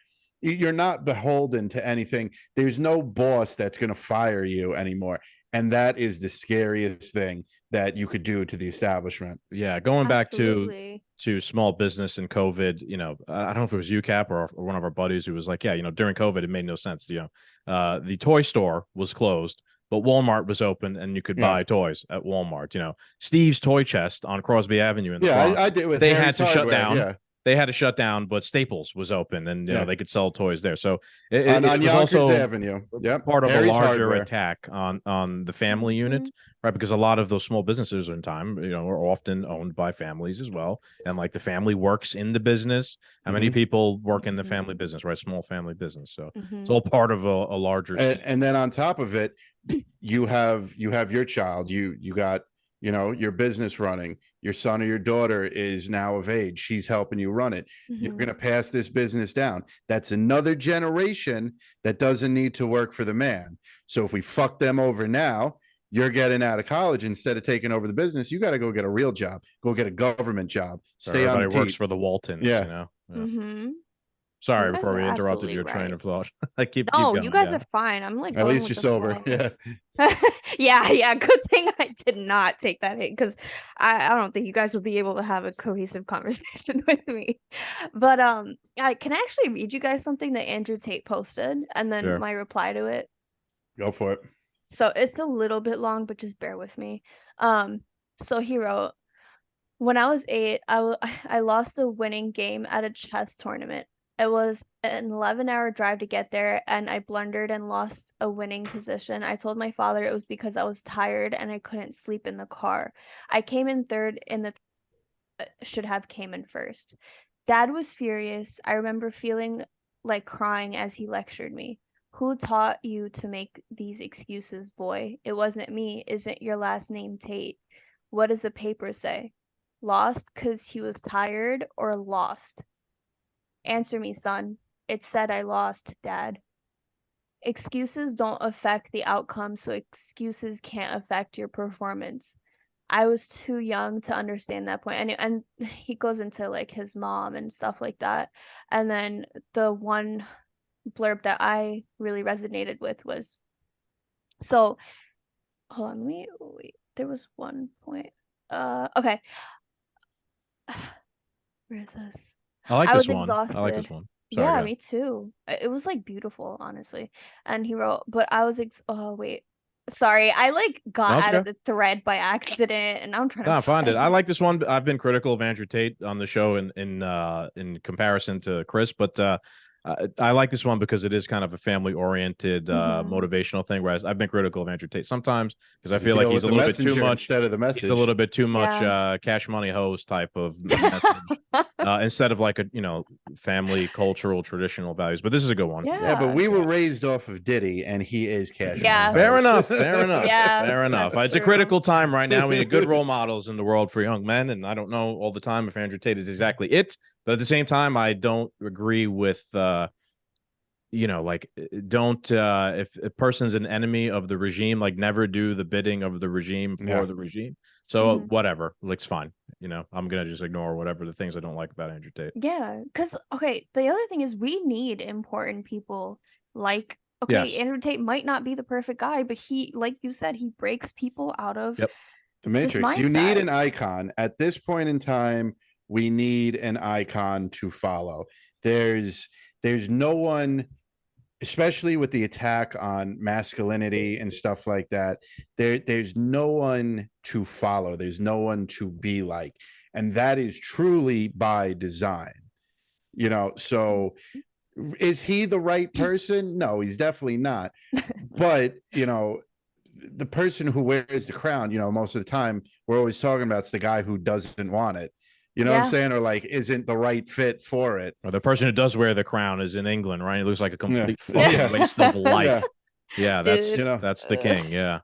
You're not beholden to anything. There's no boss that's going to fire you anymore. And that is the scariest thing that you could do to the establishment. Yeah, going back Absolutely. to small business and COVID, I don't know if it was UCAP or one of our buddies who was like, yeah, during COVID, it made no sense. The toy store was closed, but Walmart was open and you could buy toys at Walmart. Steve's Toy Chest on Crosby Avenue in the Bronx, I did with they Harry's had to Hardware, shut down. Yeah. They had to shut down, but Staples was open, and they could sell toys there. So on was Yonkers also Avenue. Yep. part of Harry's a larger Hardware. attack on the family unit, right? Because a lot of those small businesses in time, are often owned by families as well, and like the family works in the business. How many people work in the family business, right? Small family business. So it's all part of a larger. And then on top of it, you have your child. You got your business running. Your son or your daughter is now of age. She's helping you run it. You're going to pass this business down. That's another generation that doesn't need to work for the man. So if we fuck them over now, you're getting out of college. Instead of taking over the business, you got to go get a real job. Go get a government job. Stay on the works for the Waltons. Yeah. Sorry, before we interrupted your train of thought. keep no, going, you guys are fine. I'm like, at least you're sober. Yeah. yeah. Good thing I did not take that hit, because I don't think you guys would be able to have a cohesive conversation with me. But I can actually read you guys something that Andrew Tate posted, and then my reply to it. Go for it. So it's a little bit long, but just bear with me. So he wrote, when I was 8, I lost a winning game at a chess tournament. It was an 11-hour drive to get there, and I blundered and lost a winning position. I told my father it was because I was tired and I couldn't sleep in the car. I came in third in the should have came in first. Dad was furious. I remember feeling like crying as he lectured me. Who taught you to make these excuses, boy? It wasn't me. Isn't your last name Tate? What does the paper say? Lost 'cause he was tired, or lost? Answer me, son. It said I lost, Dad. Excuses don't affect the outcome, so excuses can't affect your performance. I was too young to understand that point. And he goes into like his mom and stuff like that. And then the one blurb that I really resonated with was, so hold on, wait, there was one point. Okay. Where is this? I like I this was one. exhausted. I like this one. Sorry, yeah, me too. It was like beautiful, honestly. And he wrote, but I was oh wait. Sorry, I like got out of the thread by accident, and I'm trying to find it. I like this one. I've been critical of Andrew Tate on the show in comparison to Chris, but I like this one because it is kind of a family-oriented motivational thing. Whereas I've been critical of Andrew Tate sometimes because I feel like he's a little bit too much instead of the message. He's a little bit too much cash money host type of message instead of like a family, cultural, traditional values. But this is a good one. Yeah, but we were raised off of Diddy, and he is cash money host. Fair enough. Fair enough. Yeah, fair enough. It's a critical time right now. We need good role models in the world for young men, and I don't know all the time if Andrew Tate is exactly it. But at the same time, I don't agree with, don't, if a person's an enemy of the regime, like never do the bidding of the regime for the regime. So whatever, it's fine. I'm going to just ignore whatever the things I don't like about Andrew Tate. Yeah. Cause the other thing is we need important people like, Andrew Tate might not be the perfect guy, but he, like you said, he breaks people out of the matrix. You need an icon at this point in time. We need an icon to follow. There's no one, especially with the attack on masculinity and stuff like that. There's no one to follow. There's no one to be like. And that is truly by design. So is he the right person? No, he's definitely not. But, the person who wears the crown, most of the time we're always talking about it's the guy who doesn't want it. You know what I'm saying? Or like isn't the right fit for it. Or the person who does wear the crown is in England, right? It looks like a complete Yeah. waste of life. Yeah, Dude, that's the king. Yeah.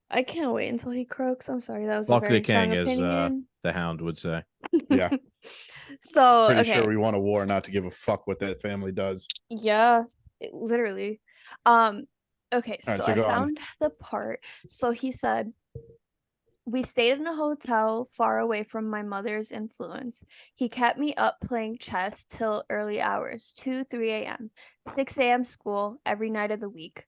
I can't wait until he croaks. I'm sorry, that was a Fuck the very strong king, as opinion. the Hound would say. Yeah. So Pretty okay, sure we want a war not to give a fuck what that family does. yeah, literally. Okay, All right, so so I go on. found the part. So he said, we stayed in a hotel far away from my mother's influence. He kept me up playing chess till early hours, 2, 3 a.m., 6 a.m. school every night of the week.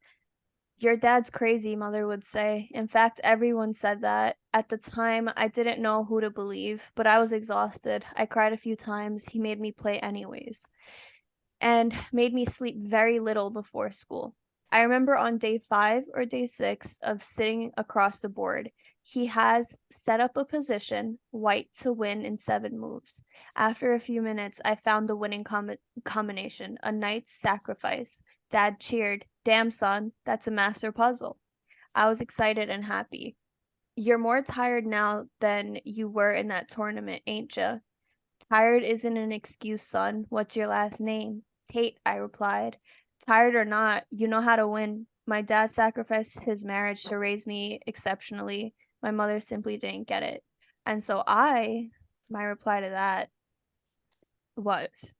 Your dad's crazy, mother would say. In fact, everyone said that. At the time, I didn't know who to believe, but I was exhausted. I cried a few times. He made me play anyways, and made me sleep very little before school. I remember on day 5 or day 6 of sitting across the board, he has set up a position, white to win in 7 moves. After a few minutes, I found the winning combination, a knight's sacrifice. Dad cheered, "Damn, son, that's a master puzzle." I was excited and happy. "You're more tired now than you were in that tournament, ain't ya?" "Tired isn't an excuse, son. What's your last name?" "Tate," I replied. "Tired or not, you know how to win. My dad sacrificed his marriage to raise me exceptionally. My mother simply didn't get it." And so my reply to that was,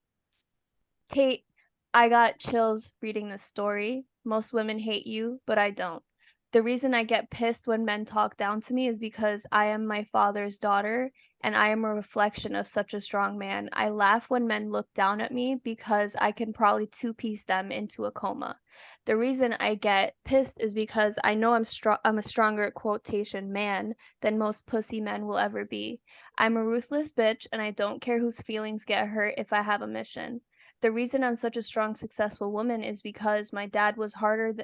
"Tate, I got chills reading this story. Most women hate you, but I don't. The reason I get pissed when men talk down to me is because I am my father's daughter, and I am a reflection of such a strong man. I laugh when men look down at me because I can probably two-piece them into a coma. The reason I get pissed is because I know I'm a stronger quotation man than most pussy men will ever be. I'm a ruthless bitch, and I don't care whose feelings get hurt if I have a mission. The reason I'm such a strong, successful woman is because my dad was harder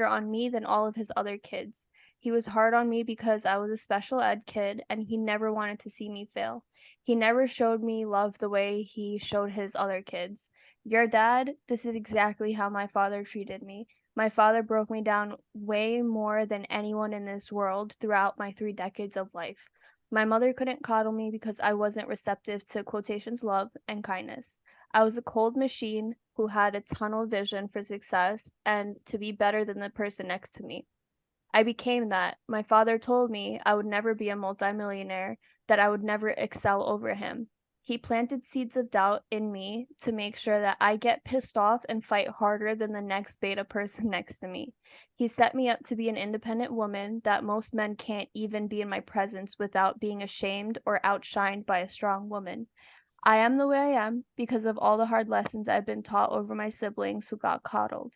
on me than all of his other kids. He was hard on me because I was a special ed kid and he never wanted to see me fail. He never showed me love the way he showed his other kids. Your dad, this is exactly how my father treated me. My father broke me down way more than anyone in this world throughout my 3 decades of life. My mother couldn't coddle me because I wasn't receptive to quotations love and kindness. I was a cold machine who had a tunnel vision for success and to be better than the person next to me. I became that. My father told me I would never be a multimillionaire, that I would never excel over him. He planted seeds of doubt in me to make sure that I get pissed off and fight harder than the next beta person next to me. He set me up to be an independent woman that most men can't even be in my presence without being ashamed or outshined by a strong woman. I am the way I am because of all the hard lessons I've been taught over my siblings who got coddled.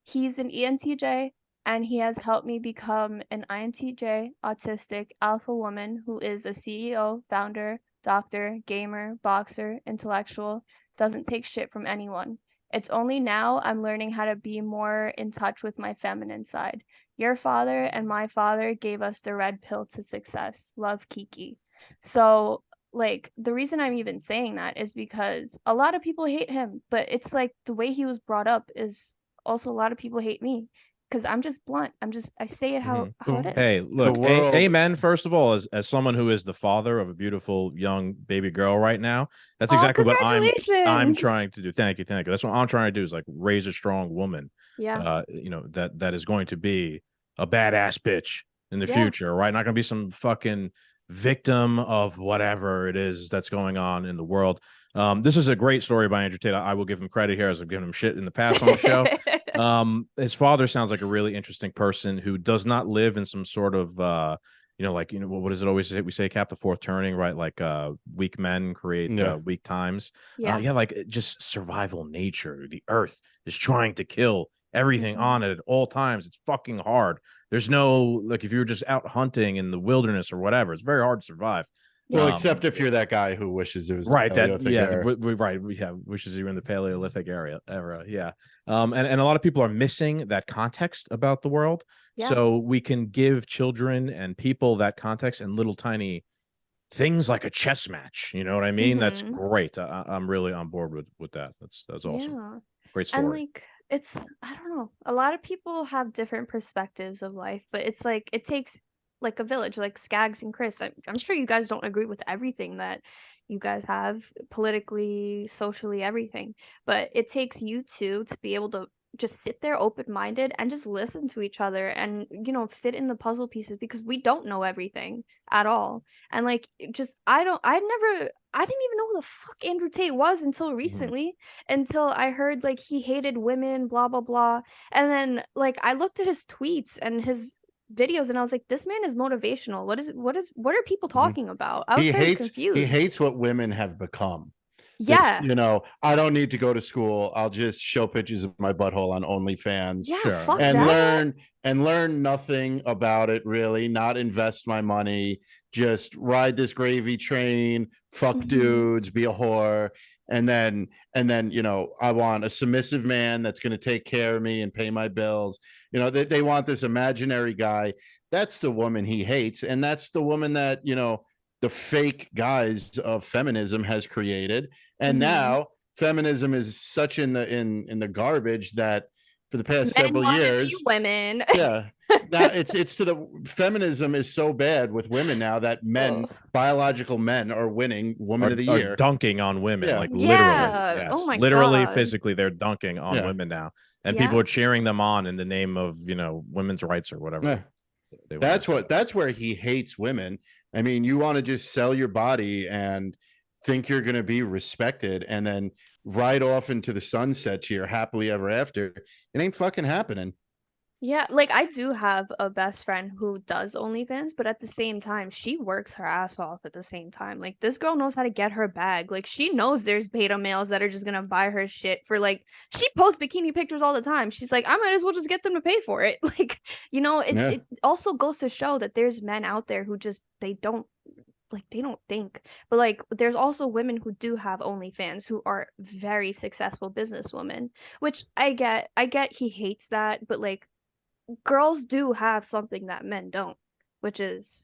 He's an ENTJ, and he has helped me become an INTJ, autistic, alpha woman who is a CEO, founder, doctor, gamer, boxer, intellectual, doesn't take shit from anyone. It's only now I'm learning how to be more in touch with my feminine side. Your father and my father gave us the red pill to success. Love, Kiki. So like the reason I'm even saying that is because a lot of people hate him, but it's like the way he was brought up is also a lot of people hate me because I'm just blunt. I say it how it is. Hey, look, amen. First of all, as someone who is the father of a beautiful young baby girl right now, that's exactly what I'm trying to do. Thank you. That's what I'm trying to do is like raise a strong woman. Yeah. You know, that is going to be a badass bitch in the future, right? Not going to be some fucking victim of whatever it is that's going on in the world. This is a great story by Andrew Tate. I will give him credit here as I've given him shit in the past on the show. His father sounds like a really interesting person who does not live in some sort of what is it always say? We say cap the fourth turning, right? Like weak men create weak times. Like just survival nature. The earth is trying to kill everything on it at all times. It's fucking hard. There's no, like, if you were just out hunting in the wilderness or whatever, it's very hard to survive. Well, except if you're that guy who wishes it was right. Wishes you were in the Paleolithic era. Yeah. And a lot of people are missing that context about the world. Yeah. So we can give children and people that context and little tiny things like a chess match. You know what I mean? That's great. I'm really on board with that. That's awesome. Yeah. Great story. And like, I don't know. A lot of people have different perspectives of life, but it's like, it takes like a village, like Skaggs and Chris. I'm sure you guys don't agree with everything that you guys have politically, socially, everything, but it takes you two to be able to just sit there open-minded and just listen to each other and, you know, fit in the puzzle pieces, because we don't know everything at all. And like, just I didn't even know who the fuck Andrew Tate was until recently, until I heard like he hated women, blah blah blah. And then like I looked at his tweets and his videos and I was like, this man is motivational. What are people talking about? I was very He confused. hates what women have become. Yeah. You know, I don't need to go to school. I'll just show pictures of my butthole on OnlyFans. Yeah, Sure. fuck and that. learn nothing about it, really, not invest my money, just ride this gravy train, fuck dudes, be a whore. And then you know, I want a submissive man that's going to take care of me and pay my bills. You know, they want this imaginary guy. That's the woman he hates, and that's the woman that, you know, the fake guise of feminism has created. And now feminism is such in the garbage that for the past Men several want to be years, women. yeah, now it's to the feminism is so bad with women now that men, Oh. biological men, are winning woman of the Are year. dunking on women, Yeah. like literally. Yeah. Oh Yes, my literally, God. physically, they're dunking on Yeah. women now, and Yeah. people are cheering them on in the name of, you know, women's rights or whatever. Yeah. That's where he hates women. I mean, you want to just sell your body and think you're going to be respected and then ride off into the sunset to your happily ever after. It ain't fucking happening. Yeah, like I do have a best friend who does OnlyFans, but at the same time, she works her ass off at the same time. Like this girl knows how to get her bag. Like she knows there's beta males that are just gonna buy her shit for like she posts bikini pictures all the time. She's like, I might as well just get them to pay for it. Like, you know, Yeah. it also goes to show that there's men out there who just they don't think. But like there's also women who do have OnlyFans who are very successful businesswomen, which I get he hates that, but like girls do have something that men don't, which is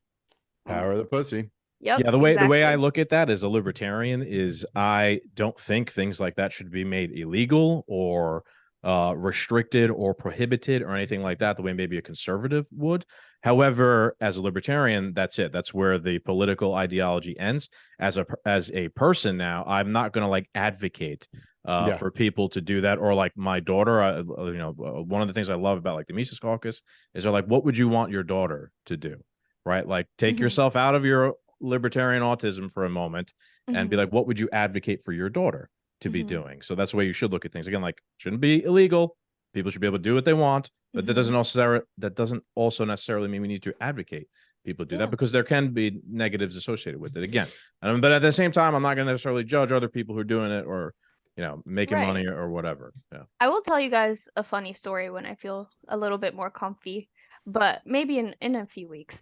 Power of the pussy. yep, Yeah, the way I exactly. look at that as a libertarian is I don't think things like that should be made illegal or restricted or prohibited or anything like that, the way maybe a conservative would. However, as a libertarian, that's it. That's where the political ideology ends. As a person now, I'm not going to like advocate for people to do that. Or like my daughter, you know, one of the things I love about like the Mises Caucus is they're like, what would you want your daughter to do? Right? Like take yourself out of your libertarian autism for a moment and be like, what would you advocate for your daughter to be doing? So that's the way you should look at things. Again, like shouldn't be illegal. People should be able to do what they want, but that doesn't also necessarily mean we need to advocate people do that, because there can be negatives associated with it. Again, but at the same time, I'm not going to necessarily judge other people who are doing it or, you know, making money or whatever. Yeah. I will tell you guys a funny story when I feel a little bit more comfy, but maybe in a few weeks.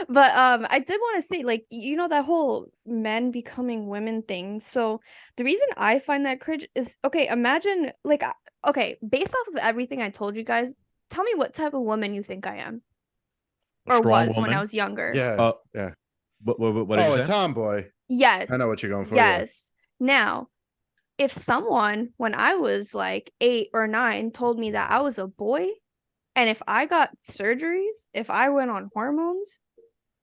But I did want to say, like, you know, that whole men becoming women thing. So the reason I find that cringe is, okay, imagine like okay, based off of everything I told you guys, tell me what type of woman you think I am A or strong was when I woman. was younger. Yeah. Yeah. What did you say? A tomboy. Yes. I know what you're going for. Yes. Now, if someone when I was like 8 or 9 told me that I was a boy, and if I got surgeries, if I went on hormones,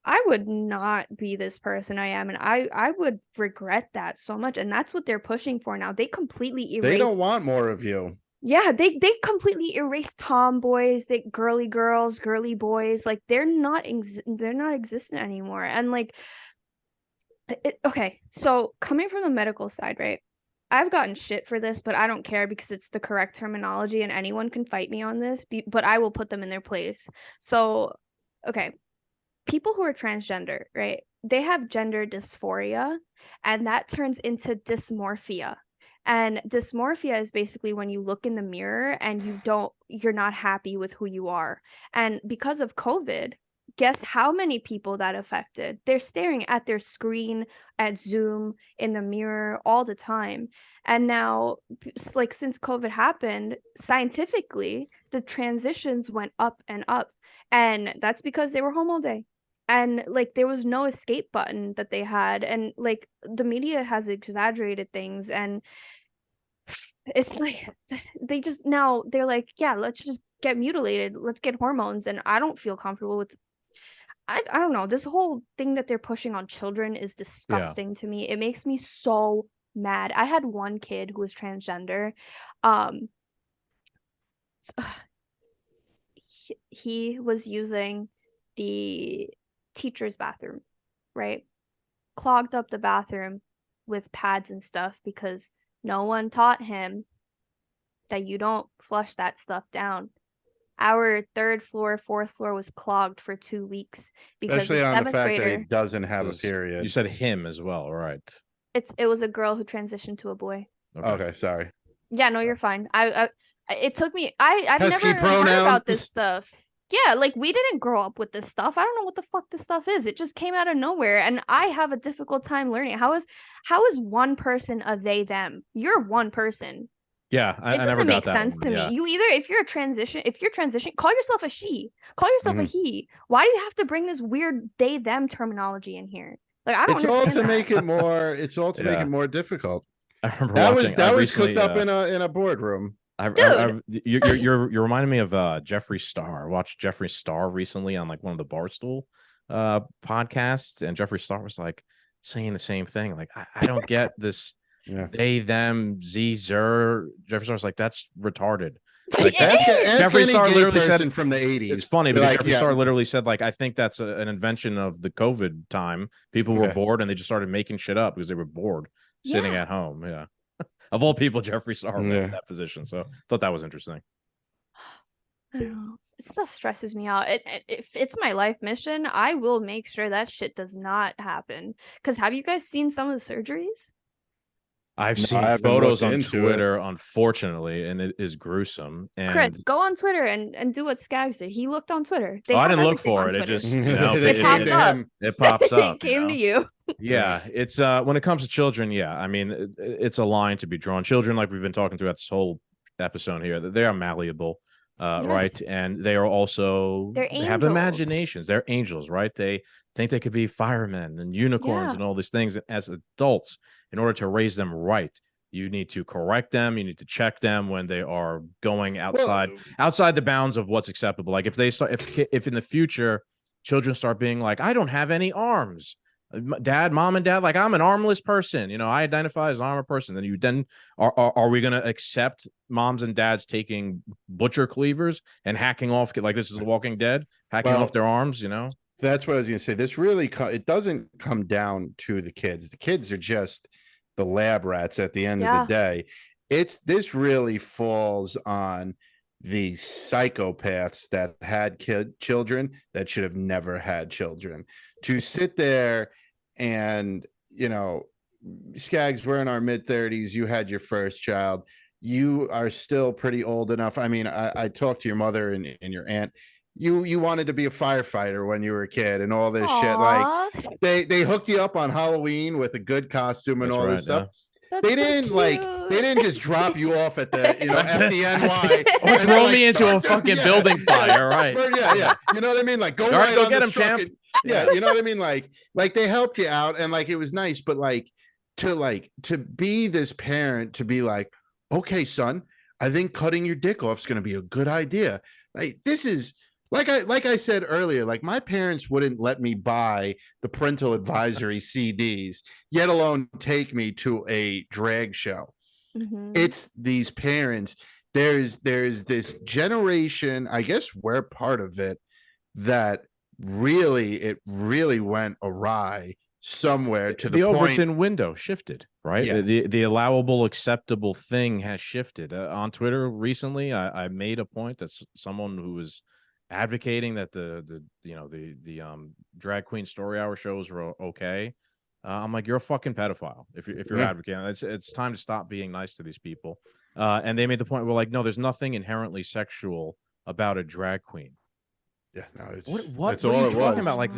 I would not be this person I am, and I would regret that so much. And that's what they're pushing for now. They completely erase. They don't want more of you. Yeah, they completely erase tomboys, they girly girls, girly boys. Like they're not existent anymore. And like okay, so coming from the medical side, right? I've gotten shit for this, but I don't care because it's the correct terminology and anyone can fight me on this, but I will put them in their place. So, okay, people who are transgender, right? They have gender dysphoria, and that turns into dysmorphia. And dysmorphia is basically when you look in the mirror and you're not happy with who you are. And because of COVID, guess how many people that affected? They're staring at their screen, at Zoom, in the mirror all the time. And now, like since COVID happened, scientifically, the transitions went up and up. And that's because they were home all day. And like there was no escape button that they had. And like the media has exaggerated things, and it's like they just now they're like, yeah, let's just get mutilated, let's get hormones. And I don't feel comfortable with I don't know. This whole thing that they're pushing on children is disgusting to me. It makes me so mad. I had one kid who was transgender. Um, he was using the teacher's bathroom, right? Clogged up the bathroom with pads and stuff because no one taught him that you don't flush that stuff down. Our third floor, fourth floor was clogged for 2 weeks because the Especially on the seventh fact that he grader. doesn't have a 'Cause you period. said him as well, right? It was a girl who transitioned to a boy. Okay, sorry. Yeah, no, you're fine. It took me. I've Pesky never heard about this pronouns. stuff. Yeah, like we didn't grow up with this stuff. I don't know what the fuck this stuff is. It just came out of nowhere, and I have a difficult time learning. How is one person a they them? You're one person. Yeah, It I never doesn't got make that sense one. to me. Yeah. You either if you're transition, call yourself a she, call yourself a he. Why do you have to bring this weird they them terminology in here? Like I don't It's all understand to that. make it more. It's all to make Yeah. it more difficult. I remember That watching. was cooked up in a boardroom. Dude. You're reminding me of Jeffree Star. I watched Jeffree Star recently on like one of the Barstool podcasts, and Jeffree Star was like saying the same thing. Like, I don't get this. Yeah. They, them, Z, zer. Jeffree Star's like, that's retarded. Like ask Jeffree any Star gay literally person said from the 80s. It's funny because like, Jeffree Star literally said, like, I think that's an invention of the COVID time. People were bored and they just started making shit up because they were bored sitting at home. Yeah. Of all people, Jeffree Star was in that position. So I thought that was interesting. I don't know. This stuff stresses me out. If it's my life mission, I will make sure that shit does not happen. Because have you guys seen some of the surgeries? I've seen photos on Twitter, unfortunately, and it is gruesome. And Chris, go on Twitter and do what Skaggs did. He looked on Twitter. I didn't look for it. It just, you know, it popped up. It pops up. It came to you. Yeah, it's when it comes to children, yeah. I mean, it's a line to be drawn. Children, like we've been talking throughout this whole episode here, they are malleable, right? And they are also they have imaginations. They're angels, right? They think they could be firemen and unicorns and all these things. As adults, in order to raise them right, you need to correct them. You need to check them when they are going outside the bounds of what's acceptable. Like if they start, if in the future children start being like, I don't have any arms. Mom and dad, like I'm an armless person, you know, I identify as an armored person. Then are we going to accept moms and dads taking butcher cleavers and hacking off, like this is The Walking Dead, hacking off their arms, you know? That's what I was going to say. This really, it doesn't come down to the kids. The kids are just the lab rats at the end of the day. This really falls on the psychopaths that had children that should have never had children. To sit there and, you know, Skaggs, we're in our mid-30s. You had your first child. You are still pretty old enough. I mean, I talked to your mother and your aunt. You wanted to be a firefighter when you were a kid and all this shit. Like they hooked you up on Halloween with a good costume and all this stuff. They didn't just drop you off at the, you know, FDNY or throw me into a fucking building fire, right? Yeah. You know what I mean? Like go get him, champ. You know what I mean? Like they helped you out and like it was nice, but to be this parent, to be like, okay, son, I think cutting your dick off is going to be a good idea. Like this is like I said earlier, like my parents wouldn't let me buy the parental advisory CDs, yet alone take me to a drag show. It's these parents. There's this generation, I guess we're part of it, that really went awry somewhere to the point. Overton window shifted, right? The allowable, acceptable thing has shifted. On Twitter recently, I made a point that someone who was advocating that the drag queen story hour shows were okay. I'm like, you're a fucking pedophile if you're advocating. It's time to stop being nice to these people. And they made the point, we're like, no, there's nothing inherently sexual about a drag queen. Yeah, no, what are you talking about? Like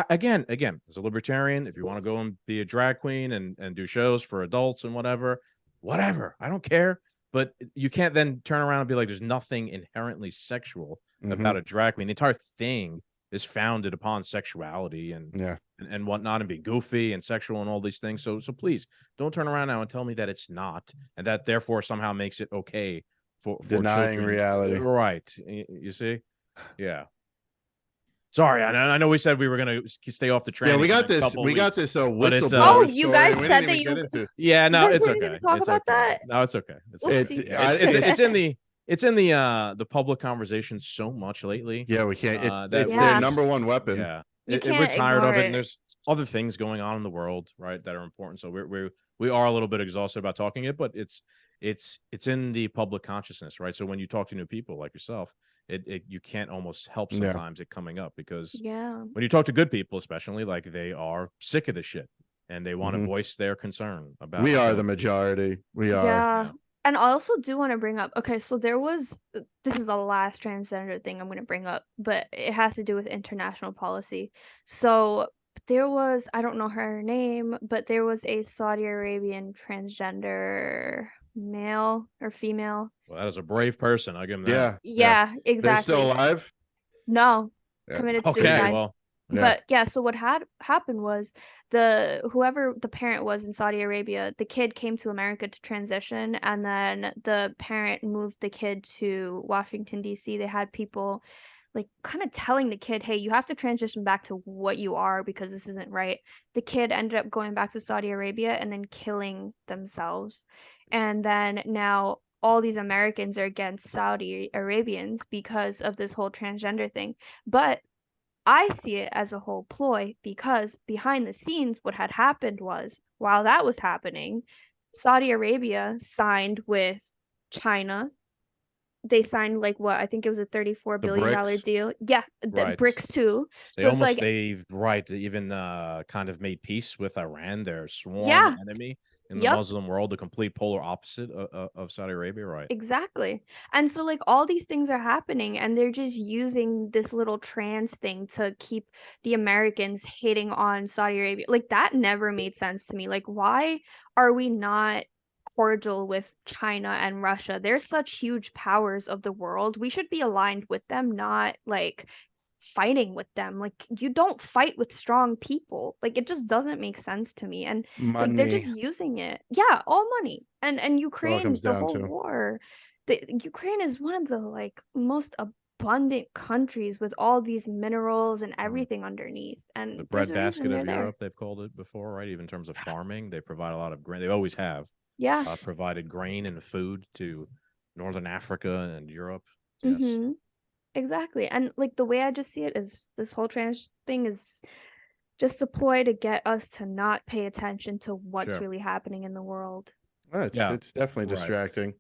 again, as a libertarian, if you want to go and be a drag queen and do shows for adults and whatever, I don't care. But you can't then turn around and be like, there's nothing inherently sexual about a drag queen. The entire thing is founded upon sexuality and whatnot, and be goofy and sexual and all these things. So please don't turn around now and tell me that it's not, and that therefore somehow makes it okay for denying children. reality. Right. You see? Yeah. Sorry, I know we said we were gonna stay off the train. Yeah, we got this. We got this whistleblower you story. guys We said didn't that even you get into. Yeah, you no, guys it's weren't okay. gonna talk It's about okay. that. No, it's okay. It's okay. Oopsie. It's in the public conversation so much lately. Yeah, we can't. It's Yeah. their number one weapon. Yeah, You we're can't tired of ignore it, and it. there's other things going on in the world, right, that are important. So we are a little bit exhausted about talking it, but it's in the public consciousness, right? So when you talk to new people like yourself, you can't almost help sometimes it coming up, because Yeah. when you talk to good people, especially, like, they are sick of the shit and they want to voice their concern about. We are the majority. We are. Yeah. And I also do want to bring up, okay, so this is the last transgender thing I'm going to bring up, but it has to do with international policy. So there was, I don't know her name, but there was a Saudi Arabian transgender male or female. Well, that is a brave person. I'll give him that. Yeah, exactly. They're still alive? No, Yeah. committed Okay, suicide. well, But yeah, so what had happened was whoever the parent was in Saudi Arabia, the kid came to America to transition, and then the parent moved the kid to Washington, D.C. They had people like kind of telling the kid, hey, you have to transition back to what you are because this isn't right. The kid ended up going back to Saudi Arabia and then killing themselves. And then now all these Americans are against Saudi Arabians because of this whole transgender thing. But I see it as a whole ploy because behind the scenes, what had happened was while that was happening, Saudi Arabia signed with China. They signed like what I think it was a $34 billion deal. Yeah, right. BRICS too. They so almost it's like they even kind of made peace with Iran, their sworn enemy in the Muslim world, the complete polar opposite of Saudi Arabia, right? Exactly. And so like all these things are happening and they're just using this little trans thing to keep the Americans hating on Saudi Arabia. Like that never made sense to me. Like why are we not cordial with China and Russia? They're such huge powers of the world. We should be aligned with them, not like fighting with them. Like you don't fight with strong people. Like it just doesn't make sense to me. And like they're just using it. Yeah, all money. And Ukraine, the whole war. Ukraine is one of the like most abundant countries with all these minerals and everything underneath. And the breadbasket of Europe, they've called it before, right? Even in terms of farming, they provide a lot of grain. They always have. Yeah. Provided grain and food to Northern Africa and Europe. Yes. Exactly. And like the way I just see it is this whole trans thing is just a ploy to get us to not pay attention to what's really happening in the world. It's definitely distracting.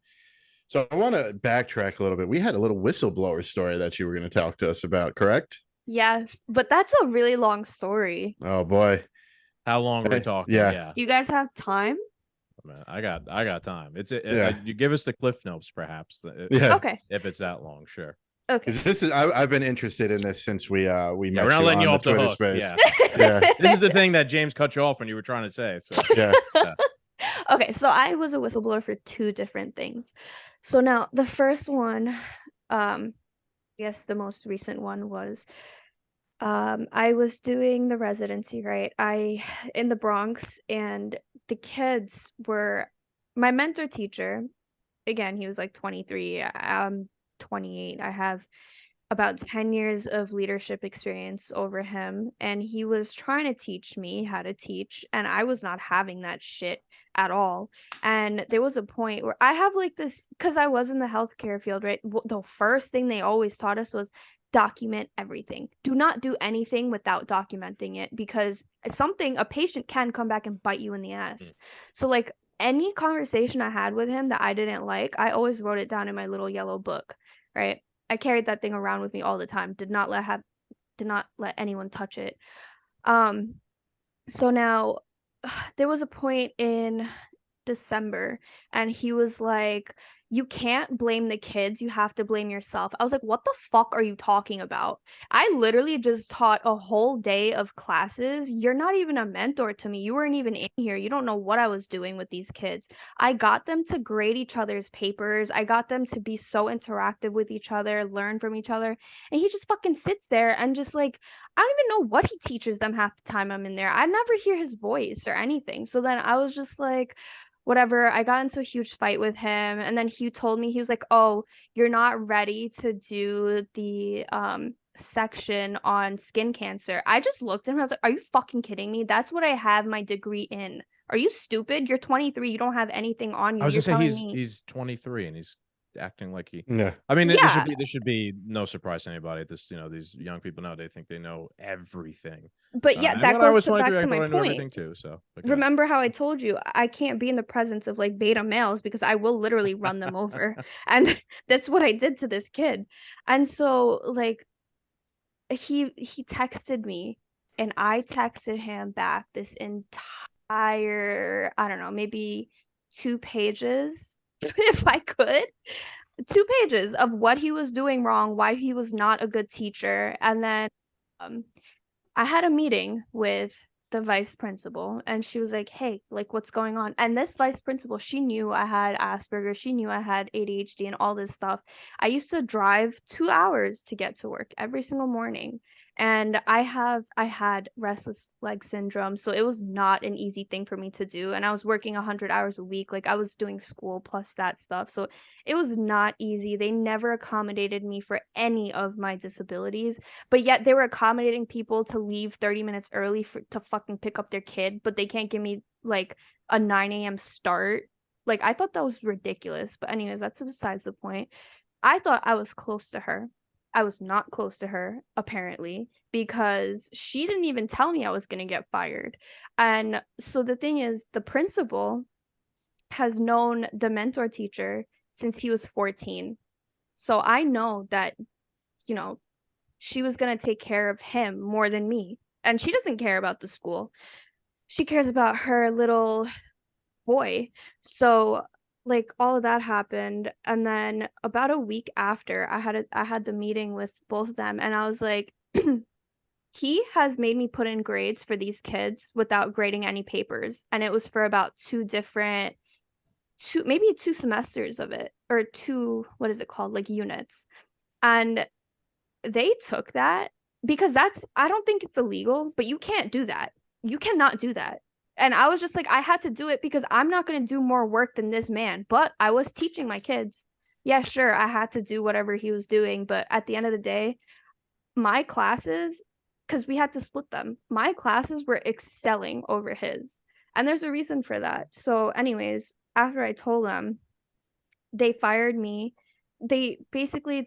So I want to backtrack a little bit. We had a little whistleblower story that you were going to talk to us about, correct? Yes, but that's a really long story. Oh boy. How long are we talking? Yeah. Do you guys have time? Man, I got time. You give us the cliff notes, perhaps. Okay. If it's that long, sure. Okay. I've been interested in this since we met we're not letting you off the hook. Space. Yeah. This is the thing that James cut you off when you were trying to say. So yeah. Okay, so I was a whistleblower for two different things. So now the first one, yes, the most recent one was I was doing the residency, right? In the Bronx, and the kids were my mentor teacher. Again, he was like 23. I'm 28. I have about 10 years of leadership experience over him, and he was trying to teach me how to teach, and I was not having that shit at all. And there was a point where I have like this, because I was in the healthcare field, right? The first thing they always taught us was document everything. Do not do anything without documenting it, because a patient can come back and bite you in the ass. So like any conversation I had with him that I didn't like, I always wrote it down in my little yellow book, right? I carried that thing around with me all the time. Did not let anyone touch it. So now there was a point in December and he was like, you can't blame the kids, you have to blame yourself. I was like, what the fuck are you talking about? I literally just taught a whole day of classes. You're not even a mentor to me. You weren't even in here. You don't know what I was doing with these kids. I got them to grade each other's papers. I got them to be so interactive with each other, learn from each other. And he just fucking sits there and just like, I don't even know what he teaches them half the time I'm in there. I never hear his voice or anything. So then I was just like, whatever. I got into a huge fight with him, and then he told me, he was like, oh, you're not ready to do the section on skin cancer. I just looked at him. I was like, are you fucking kidding me? That's what I have my degree in. Are you stupid? You're 23. You don't have anything on you. I was You're gonna say telling me. he's 23 and he's acting like he. Yeah. I mean, Yeah. this should be no surprise to anybody. These young people now, they think they know everything. But yeah, And that when I goes was back 23, I to my thought I knew point. everything too. So Remember how I told you I can't be in the presence of like beta males because I will literally run them over. And that's what I did to this kid. And so like he texted me and I texted him back this entire, I don't know, maybe 2 pages if I could. 2 pages of what he was doing wrong, why he was not a good teacher. And then I had a meeting with the vice principal and she was like, hey, like what's going on? And this vice principal, she knew I had Asperger's, she knew I had ADHD and all this stuff. I used to drive 2 hours to get to work every single morning. And I had restless leg syndrome, so it was not an easy thing for me to do. And I was working 100 hours a week, like I was doing school plus that stuff. So it was not easy. They never accommodated me for any of my disabilities, but yet they were accommodating people to leave 30 minutes early to fucking pick up their kid, but they can't give me like a 9 a.m. start. Like I thought that was ridiculous. But anyways, that's besides the point. I thought I was close to her. I was not close to her, apparently, because she didn't even tell me I was going to get fired. And so the thing is, the principal has known the mentor teacher since he was 14. So I know that, you know, she was going to take care of him more than me. And she doesn't care about the school. She cares about her little boy. So like all of that happened, and then about a week after I had the meeting with both of them, and I was like he has made me put in grades for these kids without grading any papers, and it was for about maybe 2 semesters of it, or two, what is it called, like units. And they took that because I don't think it's illegal, but you can't do that. You cannot do that. And I was just like, I had to do it because I'm not going to do more work than this man. But I was teaching my kids. Yeah, sure, I had to do whatever he was doing. But at the end of the day, my classes, because we had to split them, my classes were excelling over his. And there's a reason for that. So, anyways, after I told them, they fired me. They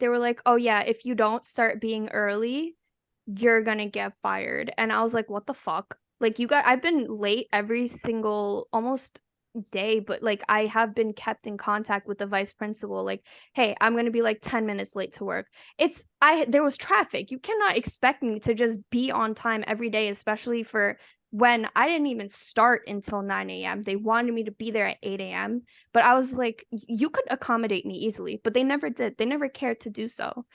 were like, oh yeah, if you don't start being early, you're gonna get fired. And I was like, what the fuck? Like I've been late every single almost day, but like I have been kept in contact with the vice principal, like, hey, I'm gonna be like 10 minutes late to work. There was traffic. You cannot expect me to just be on time every day, especially for when I didn't even start until 9 a.m. They wanted me to be there at 8 a.m. But I was like, you could accommodate me easily, but they never did. They never cared to do so.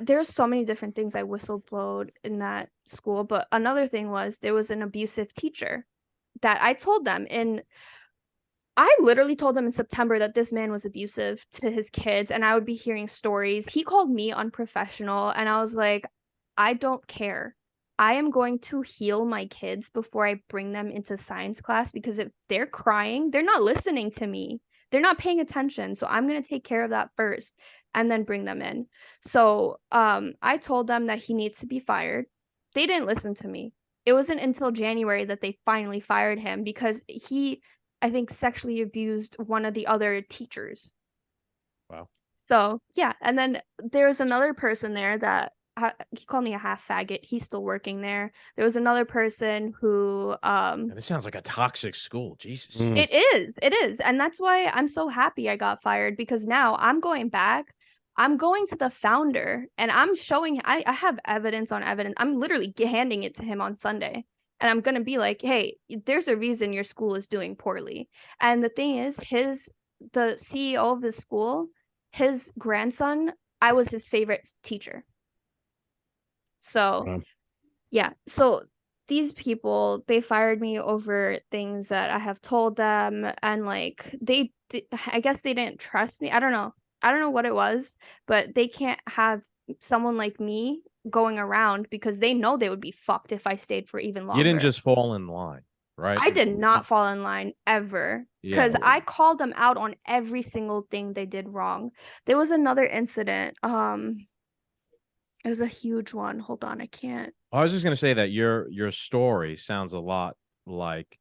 There's so many different things I whistleblowed in that school, but another thing was there was an abusive teacher that I literally told them in September that this man was abusive to his kids, and I would be hearing stories. He called me unprofessional, and I was like, I don't care. I am going to heal my kids before I bring them into science class, because if they're crying, they're not listening to me. They're not paying attention. So I'm going to take care of that first and then bring them in. So I told them that he needs to be fired. They didn't listen to me. It wasn't until January that they finally fired him because he, I think, sexually abused one of the other teachers. Wow. So yeah, and then there's another person there that he called me a half faggot. He's still working there. There was another person who This sounds like a toxic school. Jesus. It is. And that's why I'm so happy I got fired, because now I'm going back. I'm going to the founder and I'm showing I have evidence on evidence. I'm literally handing it to him on Sunday. And I'm going to be like, "Hey, there's a reason your school is doing poorly." And the thing is, the CEO of the school, his grandson, I was his favorite teacher. So, yeah. So these people, they fired me over things that I have told them, and like I guess they didn't trust me. I don't know what it was, but they can't have someone like me going around because they know they would be fucked if I stayed for even longer. You didn't just fall in line, right? I did not fall in line ever, because I called them out on every single thing they did wrong. There was another incident. It was a huge one. Hold on, I can't. I was just gonna say that your story sounds a lot like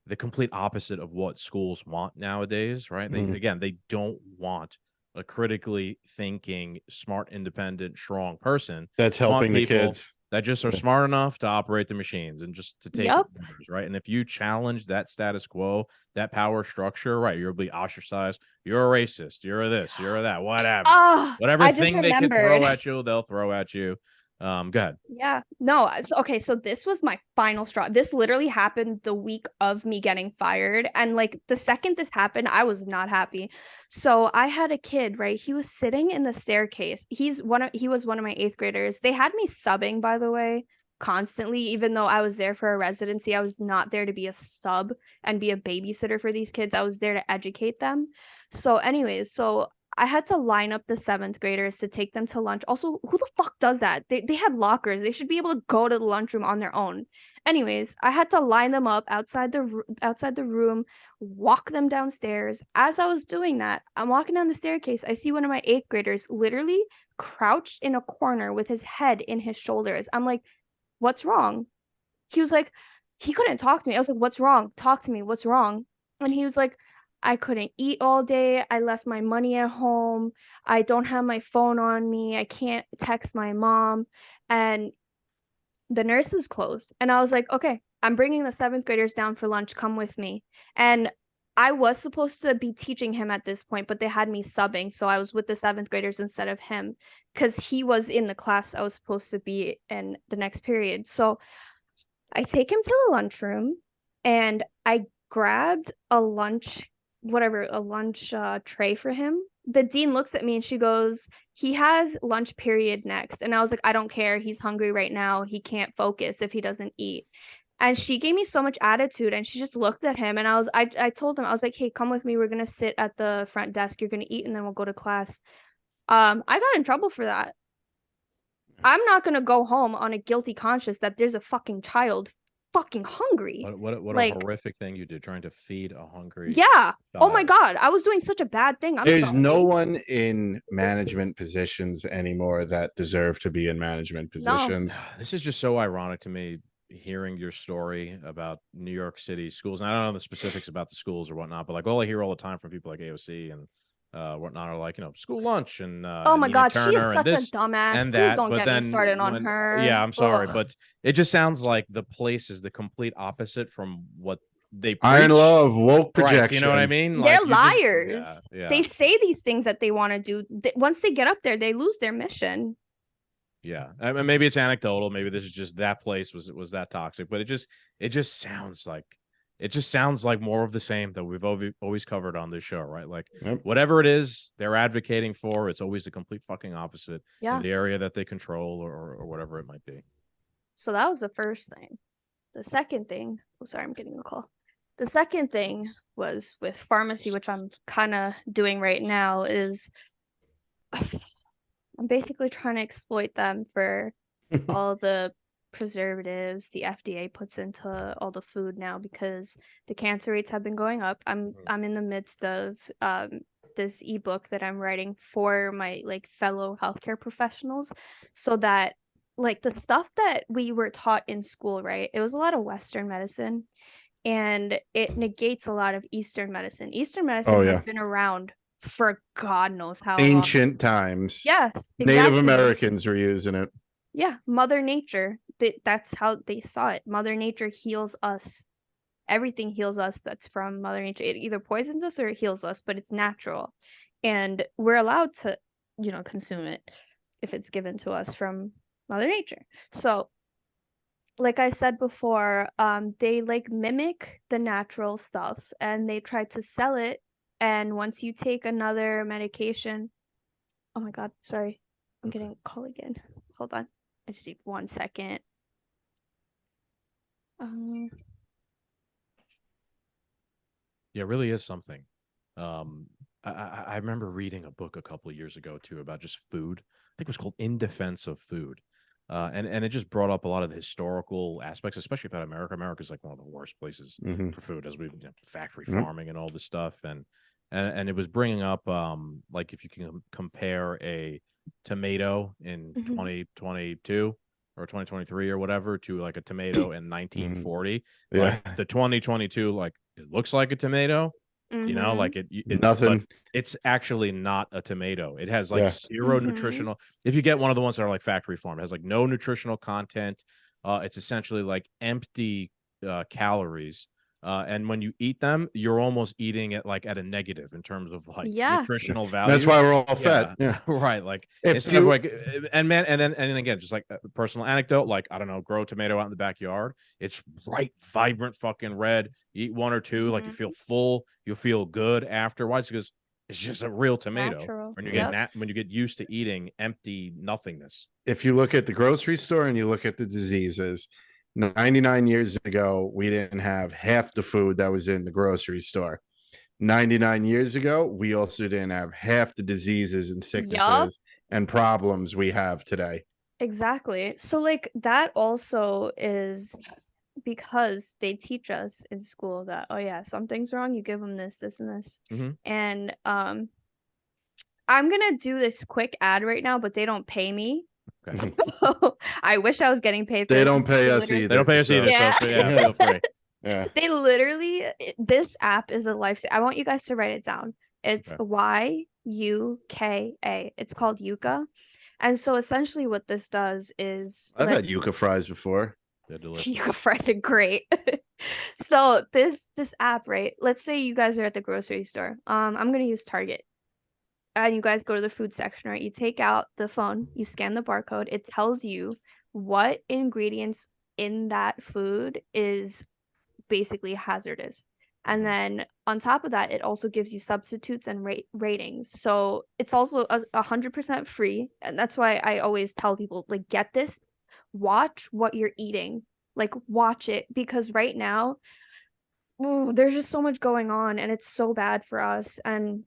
the complete opposite of what schools want nowadays, right? They don't want a critically thinking, smart, independent, strong person. That's They want helping the people kids. that just are smart enough to operate the machines and just to take Yep. orders, right? And if you challenge that status quo, that power structure, right, you'll be ostracized. You're a racist. You're a this. You're a that. Whatever. Ah, Whatever I just thing they could remembered. throw at you, they'll throw at you. Go ahead. Yeah. No, okay, so this was my final straw. This literally happened the week of me getting fired. And like the second this happened, I was not happy. So I had a kid, right? He was sitting in the staircase. He was one of my 8th graders. They had me subbing, by the way, constantly, even though I was there for a residency. I was not there to be a sub and be a babysitter for these kids. I was there to educate them. So anyways, so I had to line up the 7th graders to take them to lunch. Also, who the fuck does that? They had lockers. They should be able to go to the lunchroom on their own. Anyways, I had to line them up outside the room, walk them downstairs. As I was doing that, I'm walking down the staircase. I see one of my 8th graders literally crouched in a corner with his head in his shoulders. I'm like, "What's wrong?" He was like, he couldn't talk to me. I was like, "What's wrong? Talk to me. What's wrong?" And he was like, "I couldn't eat all day. I left my money at home. I don't have my phone on me. I can't text my mom." And the nurse is closed. And I was like, "Okay, I'm bringing the 7th graders down for lunch. Come with me." And I was supposed to be teaching him at this point, but they had me subbing. So I was with the 7th graders instead of him because he was in the class I was supposed to be in the next period. So I take him to the lunchroom and I grabbed a lunch, tray for him. The dean looks at me and she goes, "He has lunch period next." And I was like, "I don't care. He's hungry right now. He can't focus if he doesn't eat." And she gave me so much attitude and she just looked at him and I told him, I was like, "Hey, come with me. We're gonna sit at the front desk. You're gonna eat and then we'll go to class." I got in trouble for that. I'm not gonna go home on a guilty conscience that there's a fucking child fucking hungry. What a Like, horrific thing you did, trying to feed a hungry yeah. Oh my child. God, I was doing such a bad thing. I'm There's sorry. no one in management positions anymore that deserve to be in management No. positions. This is just so ironic to me, hearing your story about New York City schools. And I don't know the specifics about the schools or whatnot, but like all I hear all the time from people like AOC and whatnot are like, school lunch and Oh my Nina God, she is Turner and such a this dumbass. and Please that. don't But get me then started on her. yeah, I'm sorry, Ugh. but it just sounds like the place is the complete opposite from what they preach. Iron love, woke Right, projection. you know what I mean? They're Like liars. yeah. They say these things that they want to do. Once they get up there, they lose their mission. Yeah, I mean, maybe it's anecdotal. Maybe this is just that place was that toxic, but it just sounds like more of the same that we've always covered on this show, right? Like whatever it is they're advocating for, it's always the complete fucking opposite in the area that they control or whatever it might be. So that was the first thing. The second thing, oh sorry, I'm getting a call. The second thing was with pharmacy, which I'm kind of doing right now, is I'm basically trying to exploit them for all the preservatives the FDA puts into all the food now because the cancer rates have been going up. I'm in the midst of this ebook that I'm writing for my like fellow healthcare professionals so that like the stuff that we were taught in school, right? It was a lot of Western medicine and it negates a lot of Eastern medicine. Eastern medicine has been around for God knows how long. Ancient times. Yes, exactly. Native Americans were using it. Yeah, Mother Nature. That's how they saw it. Mother Nature heals us. Everything heals us that's from Mother Nature. It either poisons us or it heals us, but it's natural. And we're allowed to, consume it if it's given to us from Mother Nature. So, like I said before, they like mimic the natural stuff and they try to sell it. And once you take another medication, oh my God, sorry, I'm getting a call again. Hold on. I just need 1 second. Yeah, it really is something. I remember reading a book a couple of years ago too about just food. I think it was called In Defense of Food. And it just brought up a lot of the historical aspects, especially about America. America is like one of the worst places for food, as we factory farming and all this stuff. And it was bringing up like if you can compare a tomato in 2022 or 2023 or whatever to like a tomato in 1940. Like the 2022, like it looks like a tomato, you know, like it nothing. but it's actually not a tomato. It has like zero nutritional. If you get one of the ones that are like factory farm, it has like no nutritional content. It's essentially like empty calories. And when you eat them, you're almost eating it like at a negative in terms of like nutritional value. That's why we're all fat. Yeah, right. Like if instead of like, and then again, just like a personal anecdote, like I don't know, grow a tomato out in the backyard. It's bright, vibrant, fucking red. You eat one or two, like you feel full, you feel good afterwards because it's just a real tomato. Natural. When you get when you get used to eating empty nothingness. If you look at the grocery store and you look at the diseases, 99 years ago, we didn't have half the food that was in the grocery store. 99 years ago, we also didn't have half the diseases and sicknesses and problems we have today. Exactly. So like that also is because they teach us in school that, oh yeah, something's wrong, you give them this, this, and this. And I'm gonna do this quick ad right now, but they don't pay me. Okay. So I wish I was getting paid for They this. don't pay us either. They don't pay us either. Yeah. So feel free. Yeah. They literally, this app is a lifesaver. I want you guys to write it down. It's YUKA. It's called Yuka. And so essentially what this does is I've had yuca fries before. They're delicious. Yuca fries are great. So this app, right? Let's say you guys are at the grocery store. I'm gonna use Target. And you guys go to the food section, right? You take out the phone, you scan the barcode, it tells you what ingredients in that food is basically hazardous. And then on top of that, it also gives you substitutes and ratings. So it's also 100% free. And that's why I always tell people, like, get this, watch what you're eating, like watch it, because right now, there's just so much going on and it's so bad for us. And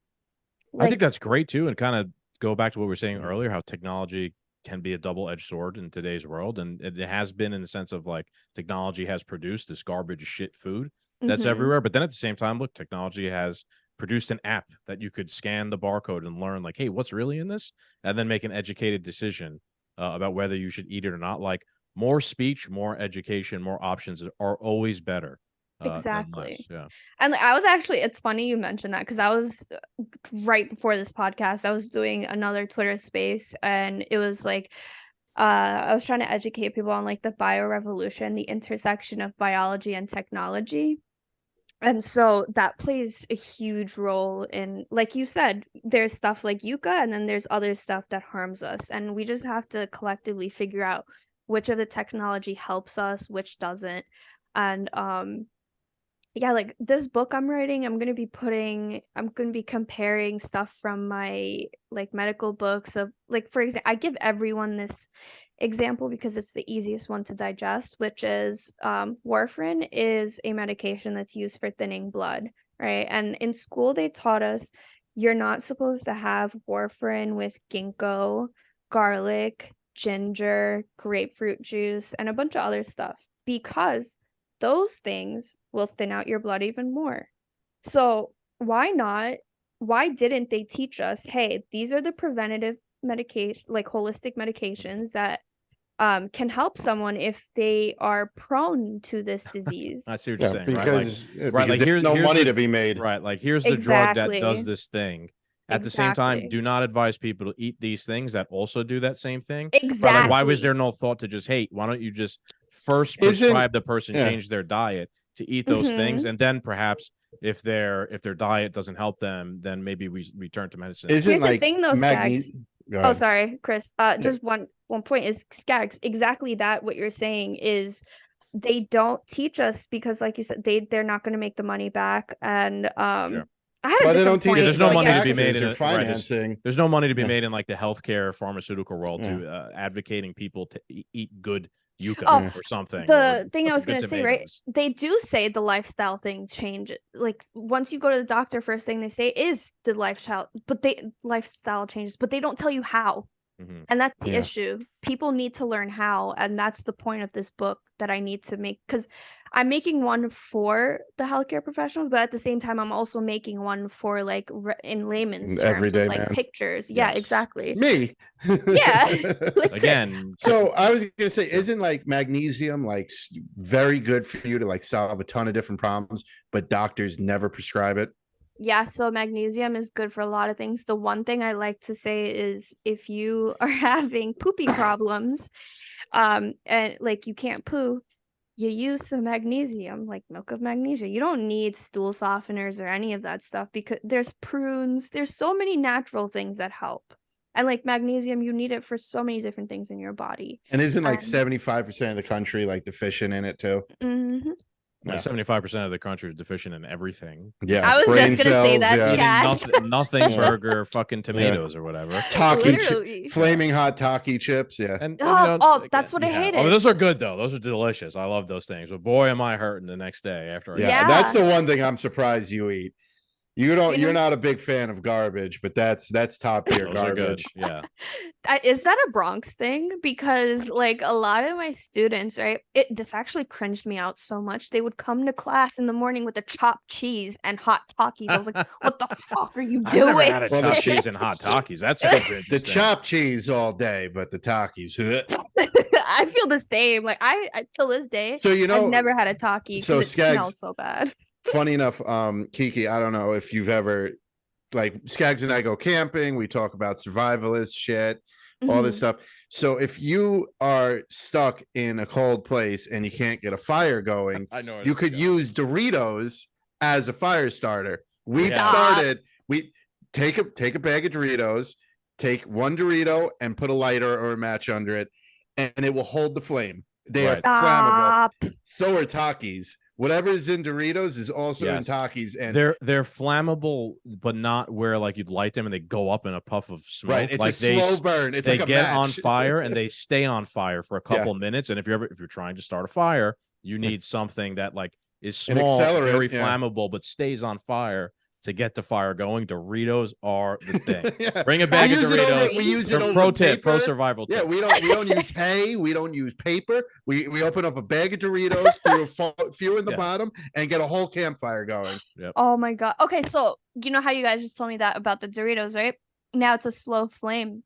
I think that's great too. And kind of go back to what we were saying earlier, how technology can be a double-edged sword in today's world. And it has been in the sense of like technology has produced this garbage shit food that's everywhere. But then at the same time, look, technology has produced an app that you could scan the barcode and learn like, hey, what's really in this? And then make an educated decision about whether you should eat it or not. Like more speech, more education, more options are always better. Exactly. Yeah. And I was actually, it's funny you mentioned that because I was right before this podcast, I was doing another Twitter space and it was like, I was trying to educate people on like the biorevolution, the intersection of biology and technology. And so that plays a huge role in, like you said, there's stuff like Yuka and then there's other stuff that harms us. And we just have to collectively figure out which of the technology helps us, which doesn't. And yeah, like this book I'm writing, I'm gonna be comparing stuff from my like medical books of like, for example, I give everyone this example because it's the easiest one to digest, which is warfarin is a medication that's used for thinning blood, right? And in school they taught us you're not supposed to have warfarin with ginkgo, garlic, ginger, grapefruit juice, and a bunch of other stuff because those things will thin out your blood even more. So why didn't they teach us, hey, these are the preventative medication, like holistic medications that can help someone if they are prone to this disease. I see what you're saying, because, right? Because there's no money to be made. Right, like here's the drug that does this thing. At the same time, do not advise people to eat these things that also do that same thing. Exactly. Right, like, why was there no thought to just, hey, why don't you just first prescribe the person change their diet to eat those things, and then perhaps if their diet doesn't help them, then maybe we turn to medicine. Here's the thing though, Skaggs. Oh, sorry, Chris. Just one point is, Skaggs, exactly that what you're saying is they don't teach us because, like you said, they're not going to make the money back, and Sure. I had a different point. There's no money to be made in financing. There's no money to be made in like the healthcare pharmaceutical world to advocating people to eat good yucca or something. The thing I was going to say, right? They do say the lifestyle thing changes. Like once you go to the doctor, first thing they say is the lifestyle changes, but they don't tell you how. And that's the issue. People need to learn how, and that's the point of this book that I need to make, because I'm making one for the healthcare professionals, but at the same time, I'm also making one for like in layman's terms, everyday like man. pictures. Yeah, exactly. Me. Yeah. Again. So I was gonna say, isn't like magnesium like very good for you to like solve a ton of different problems, but doctors never prescribe it? Yeah, so magnesium is good for a lot of things. The one thing I like to say is if you are having poopy problems, and like you can't poo, you use some magnesium, like milk of magnesia. You don't need stool softeners or any of that stuff, because there's prunes, there's so many natural things that help. And like magnesium, you need it for so many different things in your body. And isn't like 75% of the country like deficient in it too? Mm-hmm. Like 75% of the country is deficient in everything. Yeah, I was brain just gonna say cells, that. Eating nothing burger, fucking tomatoes or whatever. Literally. Flaming hot Taki chips. Yeah. And that's what I hated. Oh, those are good though. Those are delicious. I love those things. But boy, am I hurting the next day after. That's the one thing I'm surprised you eat. You're not a big fan of garbage, but that's top tier garbage. Yeah. Is that a Bronx thing? Because like a lot of my students, right? This actually cringed me out so much. They would come to class in the morning with a chopped cheese and hot Takis. I was like, what the fuck are you doing? I've never had a chopped cheese and hot Takis. That's the chopped cheese all day, but the Takis. I feel the same. Like I till this day, so I've never had a Taki because it smells so bad. Funny enough, Kiki, I don't know if you've ever, like, Skaggs and I go camping, we talk about survivalist shit, all this stuff. So if you are stuck in a cold place and you can't get a fire going, you could use Doritos as a fire starter. We've started, we take a bag of Doritos, take one Dorito and put a lighter or a match under it, and it will hold the flame. They are flammable. So are Takis. Whatever is in Doritos is also in Takis, and they're flammable, but not where like you'd light them and they go up in a puff of smoke. Right, it's like a slow burn. It's they like a get match. on fire and they stay on fire for a couple minutes. And if you're trying to start a fire, you need something that like is small, very flammable, but stays on fire to get the fire going. Doritos are the thing. Bring a bag of Doritos. We use it over pro tip, paper. pro survival tip. Yeah, we don't use hay. We don't use paper. We open up a bag of Doritos, throw a few in the bottom, and get a whole campfire going. Yep. Oh my god. Okay, so you know how you guys just told me that about the Doritos, right? Now it's a slow flame.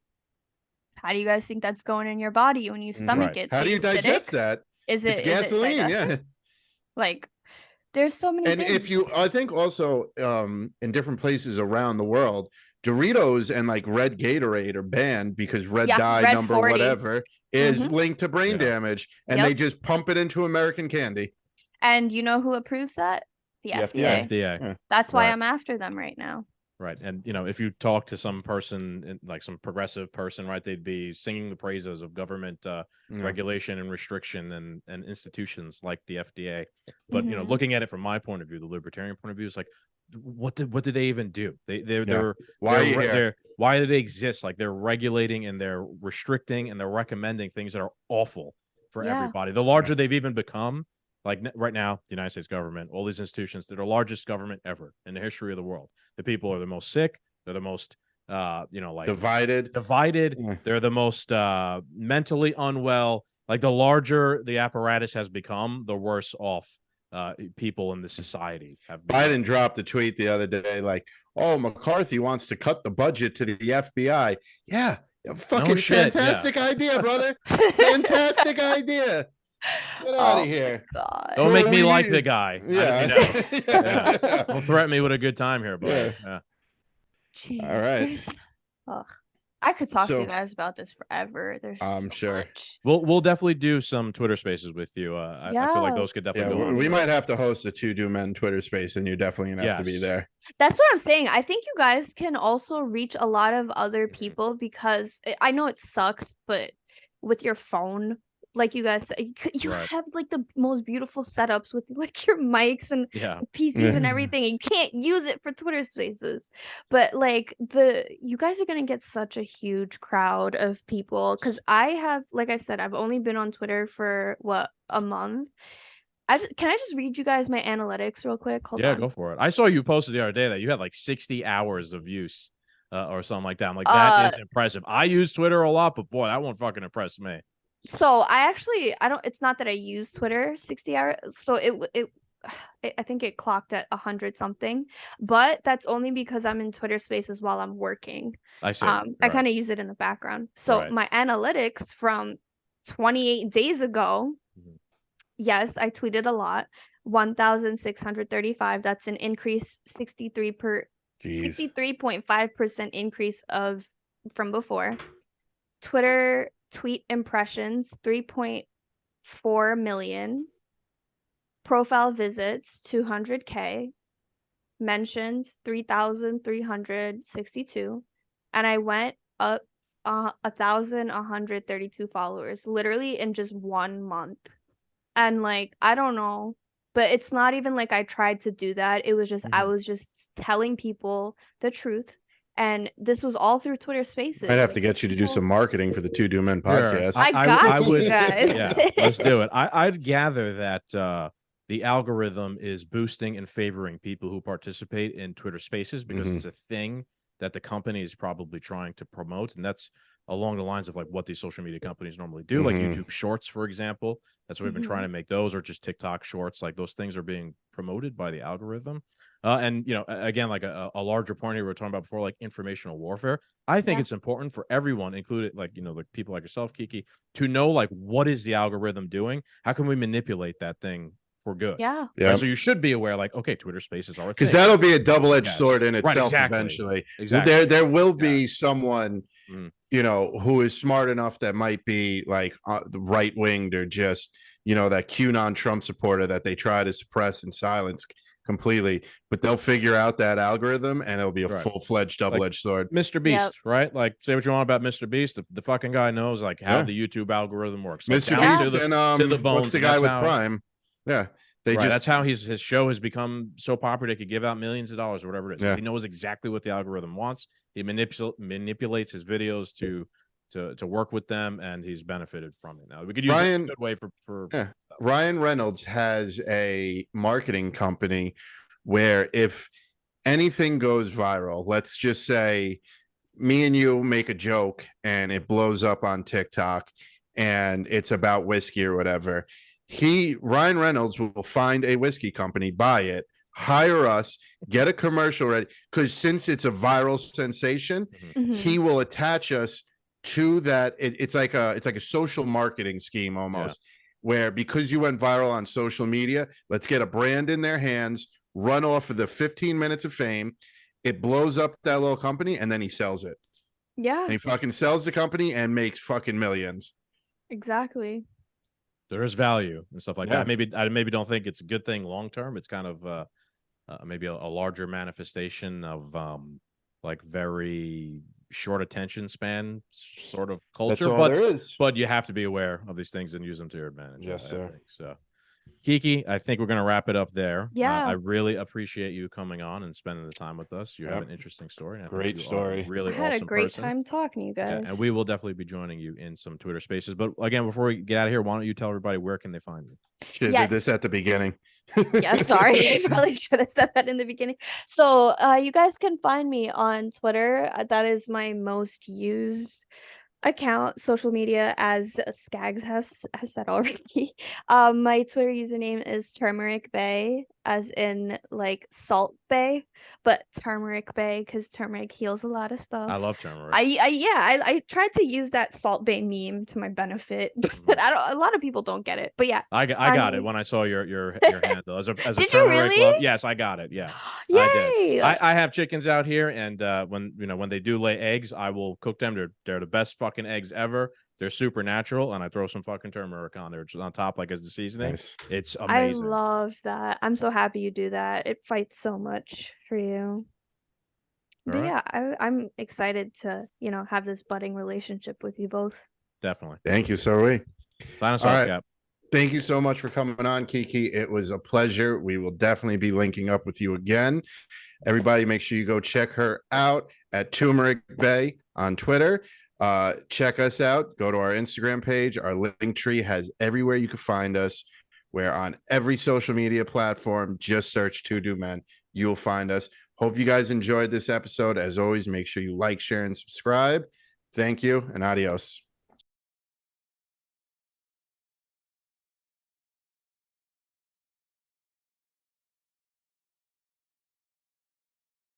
How do you guys think that's going in your body when you stomach it? How do you digest that? It's gasoline? Like, there's so many and things. I think also in different places around the world, Doritos and like red Gatorade are banned because red dye number 40. Whatever is linked to brain damage, and they just pump it into American candy. And you know who approves that? The FDA. Yeah. That's why I'm after them right now. Right. And, if you talk to some person, like some progressive person, right, they'd be singing the praises of government regulation and restriction and institutions like the FDA. But, looking at it from my point of view, the libertarian point of view, is like, what did they even do? Why do they exist? Like, they're regulating and they're restricting and they're recommending things that are awful for everybody. The larger they've even become, like right now, the United States government, all these institutions, they're the largest government ever in the history of the world. The people are the most sick. They're the most, like divided. They're the most mentally unwell. Like, the larger the apparatus has become, the worse off people in the society have become. Biden dropped a tweet the other day like, oh, McCarthy wants to cut the budget to the FBI. Yeah, fucking fantastic idea, brother. Fantastic idea. Get out of here. God. Don't make me like the guy. Yeah. Don't threaten me with a good time here, buddy. Yeah. Jeez. All right. I could talk to you guys about this forever. There's I'm sure. much. We'll definitely do some Twitter spaces with you. I feel like those could definitely go on. We might have to host a 2 Do Men Twitter space, and you're definitely gonna have to be there. That's what I'm saying. I think you guys can also reach a lot of other people, because I know it sucks, but with your phone, like you guys said, you have like the most beautiful setups with like your mics and PCs and everything, and you can't use it for Twitter spaces. But like you guys are gonna get such a huge crowd of people, because I have, like I said, I've only been on Twitter for a month. Can I just read you guys my analytics real quick? Hold on. Go for it. I saw you posted the other day that you had like 60 hours of use or something like that. I'm like, that is impressive. I use Twitter a lot, but boy, that won't fucking impress me. So I don't, it's not that I use Twitter 60 hours. So I think it clocked at 100 something, but that's only because I'm in Twitter spaces while I'm working. I see. I Right. kind of use it in the background. So Right. my analytics from 28 days ago, yes, I tweeted a lot. 1,635. That's an increase 63.5% increase from before. Twitter tweet impressions 3.4 million. Profile visits 200K. Mentions 3,362. And I went up 1,132 followers literally in just 1 month. And like, I don't know, but it's not even like I tried to do that. It was just I was just telling people the truth. And this was all through Twitter Spaces. I'd have to get you to do some marketing for the Two Do Men podcast. I got you would, guys. Yeah, let's do it. I'd gather that the algorithm is boosting and favoring people who participate in Twitter Spaces because it's a thing that the company is probably trying to promote, and that's along the lines of like what these social media companies normally do, like YouTube Shorts, for example. That's what we've been trying to make those, or just TikTok Shorts. Like those things are being promoted by the algorithm. And, you know, again, like a larger point here we were talking about before, like informational warfare. I think it's important for everyone, included, like, you know, like people like yourself, Kiki, to know, like, what is the algorithm doing? How can we manipulate that thing for good? Yeah. Right? So you should be aware, like, okay, Twitter Spaces are a because thing. that'll be a double-edged sword in Right, itself eventually. There will be someone, you know, who is smart enough that might be like right-winged or just, you know, that QAnon Trump supporter that they try to suppress and silence completely, but they'll figure out that algorithm and it'll be a full-fledged double-edged sword. Mr. Beast, right? Like, say what you want about Mr. Beast. The fucking guy knows like how the YouTube algorithm works. Like, Mr. Beast to the bones. What's the guy with Prime? Yeah. That's how his show has become so popular. They could give out millions of dollars or whatever it is. He knows exactly what the algorithm wants. He manipulates his videos to work with them, and he's benefited from it. Now we could use it in a good way for Ryan Reynolds has a marketing company where if anything goes viral, let's just say me and you make a joke and it blows up on TikTok and it's about whiskey or whatever, Ryan Reynolds will find a whiskey company, buy it, hire us, get a commercial ready, because since it's a viral sensation, he will attach us to that. It's like a social marketing scheme almost, where because you went viral on social media, let's get a brand in their hands, run off of the 15 minutes of fame, it blows up that little company, and then he sells it. Yeah. And he fucking sells the company and makes fucking millions. Exactly. There is value and stuff like that. I maybe don't think it's a good thing long term. It's kind of maybe a larger manifestation of like very short attention span sort of culture. That's all there is. But you have to be aware of these things and use them to your advantage. Yes, sir. So, Kiki, I think we're going to wrap it up there. Yeah. I really appreciate you coming on and spending the time with us. You have an interesting story. Great story. Really I had awesome a great person. time talking to you guys. Yeah, and we will definitely be joining you in some Twitter Spaces. But again, before we get out of here, why don't you tell everybody where can they find you? Should have did this at the beginning. Yeah, sorry. I probably should have said that in the beginning. So you guys can find me on Twitter. That is my most used account, social media, as Skags has said already. My Twitter username is Turmeric Bay, as in like Salt Bay, but Turmeric Bay because turmeric heals a lot of stuff. I love turmeric. I tried to use that Salt Bay meme to my benefit, but a lot of people don't get it. But yeah, I got it when I saw your handle as a Did turmeric you really? love. Yes, I got it. Yeah. Yay! I did. I have chickens out here, and when they do lay eggs, I will cook them. They're the best fucking eggs ever. They're super natural, and I throw some fucking turmeric on there, just on top, like as the seasoning. Nice. It's amazing. I love that. I'm so happy you do that. It fights so much for you. But yeah, I'm excited to, have this budding relationship with you both. Definitely. Thank you, so we. Sign us off, Cap. Thank you so much for coming on, Kiki. It was a pleasure. We will definitely be linking up with you again. Everybody, make sure you go check her out at Turmeric Bay on Twitter. Check us out. Go to our Instagram page. Our link tree has everywhere you can find us. We're on every social media platform. Just search Two Do Men. You'll find us. Hope you guys enjoyed this episode. As always, make sure you like, share, and subscribe. Thank you, and adios.